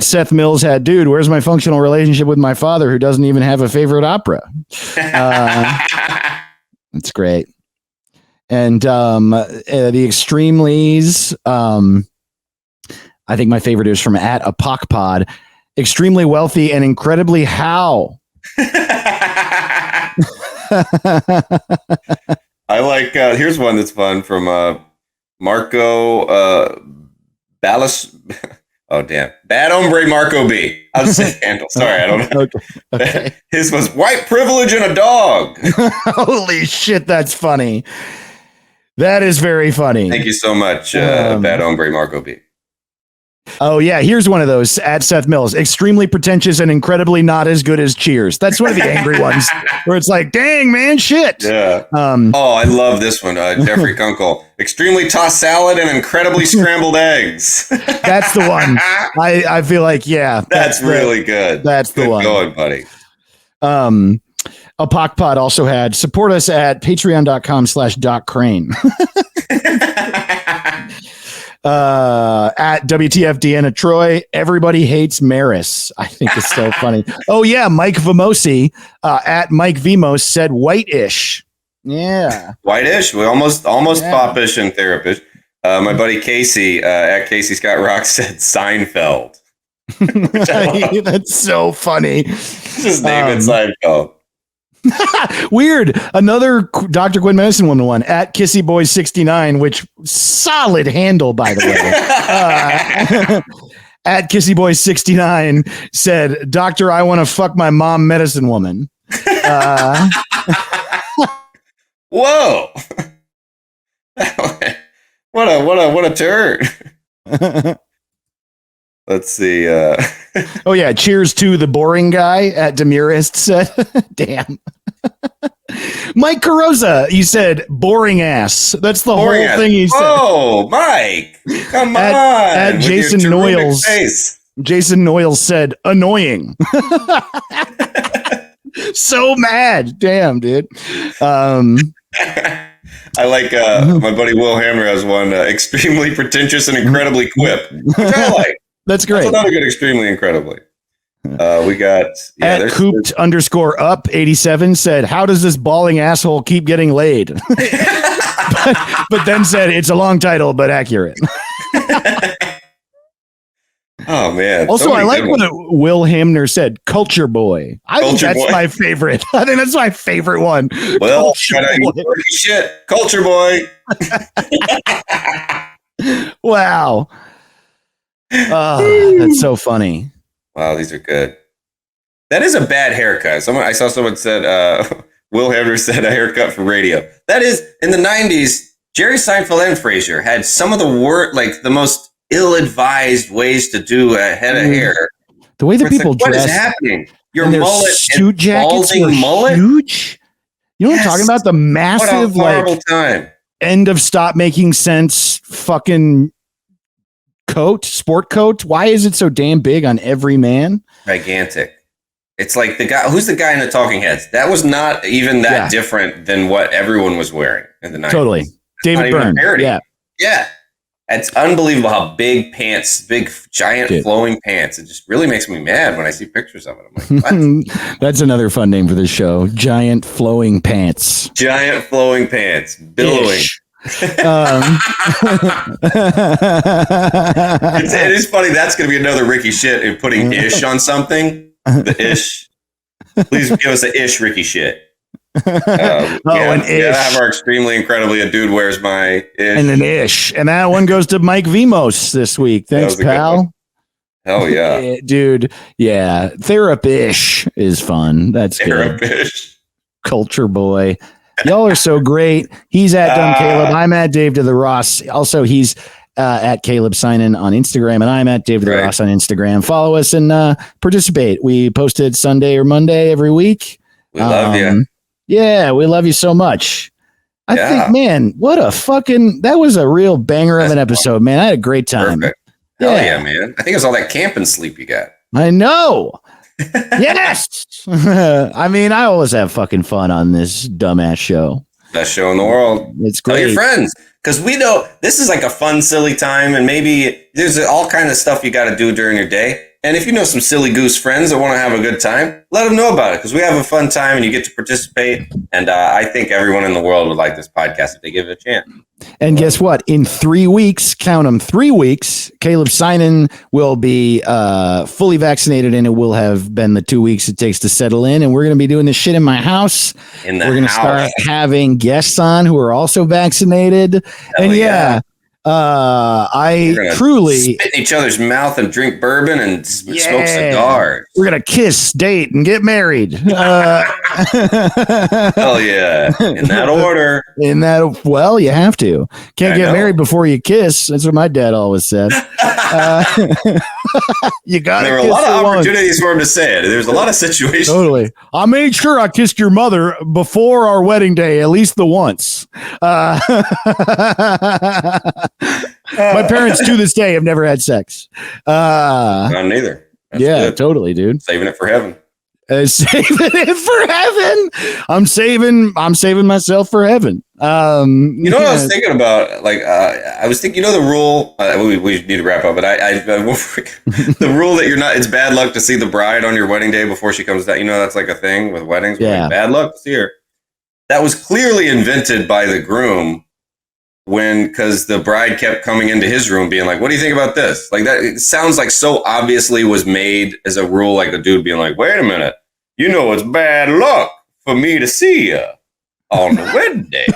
@Seth Mills had, dude, where's my functional relationship with my father who doesn't even have a favorite opera? That's great. And the Extremely's, I think my favorite is from @ApocPod. Extremely wealthy and incredibly how. I like, here's one that's fun from Marco Ballas. Oh, damn. Bad Hombre Marco B. I'll just say handle. Sorry, I don't know. Okay. His was white privilege and a dog. Holy shit, that's funny. That is very funny. Thank you so much, Bad Hombre Marco B. Oh, yeah. Here's one of those @Seth Mills. Extremely pretentious and incredibly not as good as Cheers. That's one of the angry ones where it's like, dang, man, shit. Yeah. I love this one. Jeffrey Kunkel. Extremely tossed salad and incredibly scrambled eggs. That's the one. I feel like, yeah. That's really good. That's the one. Good going, buddy. ApocPod also had support us at patreon.com/DocCrane. @WTF Deanna Troy, everybody hates Maris. I think it's so funny. Oh yeah, Mike Vimosi @Mike Vimos said white-ish. Yeah, white-ish. We almost popish and therapish. My buddy Casey @Casey Scott Rock said Seinfeld. That's so funny. Just name it Seinfeld. Weird. Another Dr. Quinn Medicine Woman one @KissyBoy69, which solid handle, by the way. @KissyBoy69 said, Doctor, I want to fuck my mom, Medicine Woman. Whoa. What a turn. Let's see. Oh yeah, cheers to the boring guy @Demurist said. Damn. Mike Carosa, you said boring ass. That's the boring whole ass. Thing he said. Oh, Mike, come on. Jason Noyles. Jason Noyles said annoying. So mad. Damn, dude. I like my buddy Will Hammer has one extremely pretentious and incredibly quip, which I like. That's great. That's another good extremely incredibly. We got @cooped_up87 said, how does this bawling asshole keep getting laid? but then said it's a long title but accurate. Oh man. Also, I like what Will Hamner said, culture boy. I think that's my favorite. I think that's my favorite one. Well, shit, culture boy. Wow. Oh, that's so funny. Wow, these are good. That is a bad haircut. I saw someone said, Will Hamner said a haircut for radio. That is, in the 90s, Jerry Seinfeld and Frasier had some of the most ill-advised ways to do a head of hair. The way that people like, what dress. What is happening? Your mullet suit jackets are mullet? Huge. You know what I'm talking about? The massive, what a horrible time. End of stop making sense fucking sport coat. Why is it so damn big on every man? Gigantic. It's like who's the guy in the Talking Heads? That was not even that different than what everyone was wearing in the 90s. Totally. David Byrne. Yeah. It's unbelievable how big giant flowing pants. It just really makes me mad when I see pictures of it. I'm like, what? That's another fun name for this show. Giant flowing pants. Giant flowing pants. Billowing. It is funny. That's going to be another Ricky shit in putting ish on something. The ish. Please give us a ish Ricky shit. An ish. Yeah, have our extremely incredibly a dude wears my ish. And an ish. And that one goes to Mike Vimos this week. Thanks, pal. Hell yeah. Dude. Yeah. Therapish is fun. That's good. Culture boy. Y'all are so great. He's at Dumb Caleb. I'm at Dave to the Ross. Also, he's at Caleb Signin on Instagram, and I'm at Dave to the Ross on Instagram. Follow us and participate. We post it Sunday or Monday every week. We love you. Yeah, we love you so much. I think, man, that was a real banger of an episode, man. I had a great time. Perfect. Hell yeah, man. I think it's all that camping sleep you got. I know. Yes. I mean, I always have fucking fun on this dumbass show. Best show in the world. It's great. Tell your friends, because we know this is like a fun, silly time, and maybe there's all kind of stuff you got to do during your day. And if you know some silly goose friends that want to have a good time, let them know about it, because we have a fun time and you get to participate. And I think everyone in the world would like this podcast if they give it a chance. And guess what? In 3 weeks, count them, 3 weeks, Caleb Signin will be fully vaccinated, and it will have been the 2 weeks it takes to settle in. And we're going to be doing this shit in my house. We're going to start having guests on who are also vaccinated. Hell and I truly spit in each other's mouth and drink bourbon and smoke cigars. We're gonna kiss, date, and get married. Hell yeah! In that order. Well, you have to. Can't get married before you kiss. That's what my dad always said. You got. There were a lot of opportunities for him to say it. There's a lot of situations. Totally. I made sure I kissed your mother before our wedding day, at least the once. My parents to this day have never had sex. Not neither. That's good. Totally, dude. Saving it for heaven. Saving it for heaven. I'm saving myself for heaven. You know what I was thinking about? Like, I was thinking, the rule. We need to wrap up, but the rule that it's bad luck to see the bride on your wedding day before she comes down. That's like a thing with weddings. Yeah. Like, bad luck to see her. That was clearly invented by the groom. Because the bride kept coming into his room being like, what do you think about this? Like that, it sounds like so obviously was made as a rule, like a dude being like, wait a minute, it's bad luck for me to see you on the wedding day.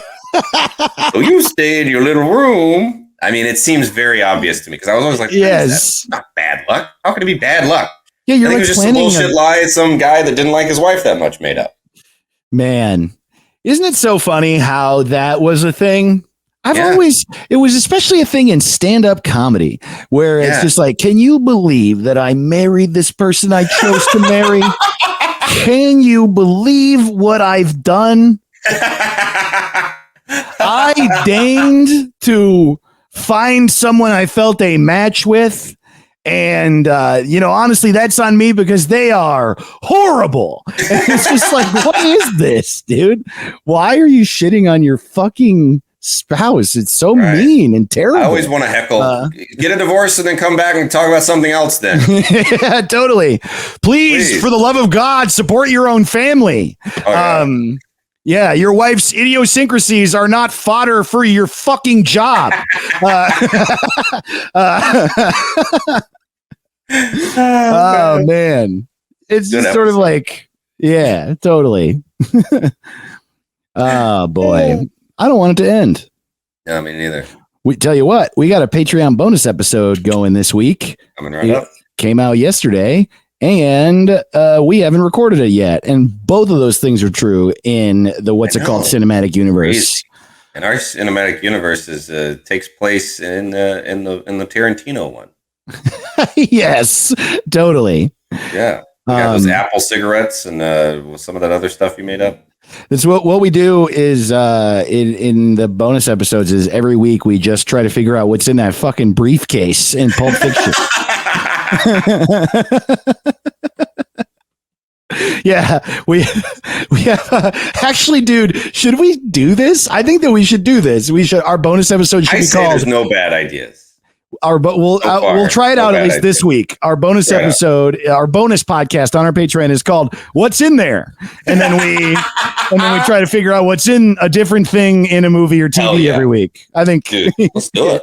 So you stay in your little room. I mean, it seems very obvious to me because I was always like, yes, not bad luck. How could it be bad luck? Yeah, you're I think it was just a bullshit lie some guy that didn't like his wife that much made up. Man, isn't it so funny how that was a thing? It was especially a thing in stand-up comedy where it's just like, can you believe that I married this person I chose to marry? Can you believe what I've done? I deigned to find someone I felt a match with. And, honestly, that's on me because they are horrible. And it's just like, what is this, dude? Why are you shitting on your fucking spouse? It's so mean and terrible. I always want to heckle. Get a divorce and then come back and talk about something else then. Yeah, totally. Please, for the love of God, support your own family. Your wife's idiosyncrasies are not fodder for your fucking job. Oh, man. It's just sort of like, yeah, totally. Oh, boy. I don't want it to end. No, me neither. We tell you what, we got a Patreon bonus episode going this week. Coming right up. Came out yesterday, and we haven't recorded it yet. And both of those things are true in the What's It Called cinematic universe. And our cinematic universe takes place in the Tarantino one. Yes, totally. Yeah, we got those Apple cigarettes and some of that other stuff you made up. That's what we do is in the bonus episodes is every week we just try to figure out what's in that fucking briefcase in Pulp Fiction. Yeah, we have actually, dude. Should we do this? I think that we should do this. We should. Our bonus episode should be called. There's no bad ideas. We'll try it out at least this week. Our bonus episode, our bonus podcast on our Patreon is called "What's in There," and then we try to figure out what's in a different thing in a movie or TV every week. I think. Dude, let's do it.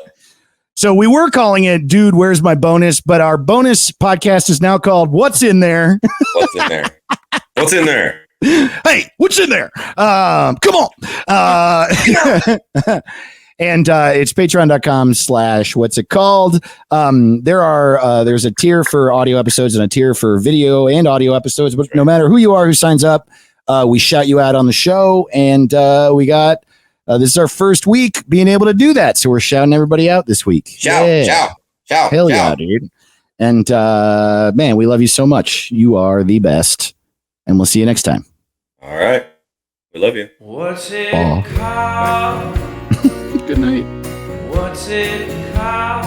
So we were calling it "Dude, Where's My Bonus?" but our bonus podcast is now called "What's in There." What's in there? What's in there? Hey, what's in there? Come on. And it's patreon.com/what's it called. There's a tier for audio episodes and a tier for video and audio episodes, but no matter who you are who signs up, we shout you out on the show. And we got this is our first week being able to do that. So we're shouting everybody out this week. Shout. Hell yeah, dude. And man, we love you so much. You are the best. And we'll see you next time. All right. We love you. What's it called? Good night. What's it called?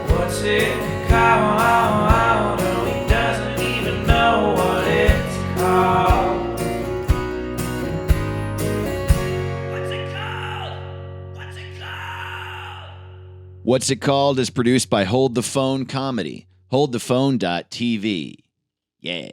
What's it called? Oh, he doesn't even know what it's called. What's it called? What's it called? What's It Called is produced by Hold the Phone Comedy. HoldThePhone.tv. Yeah.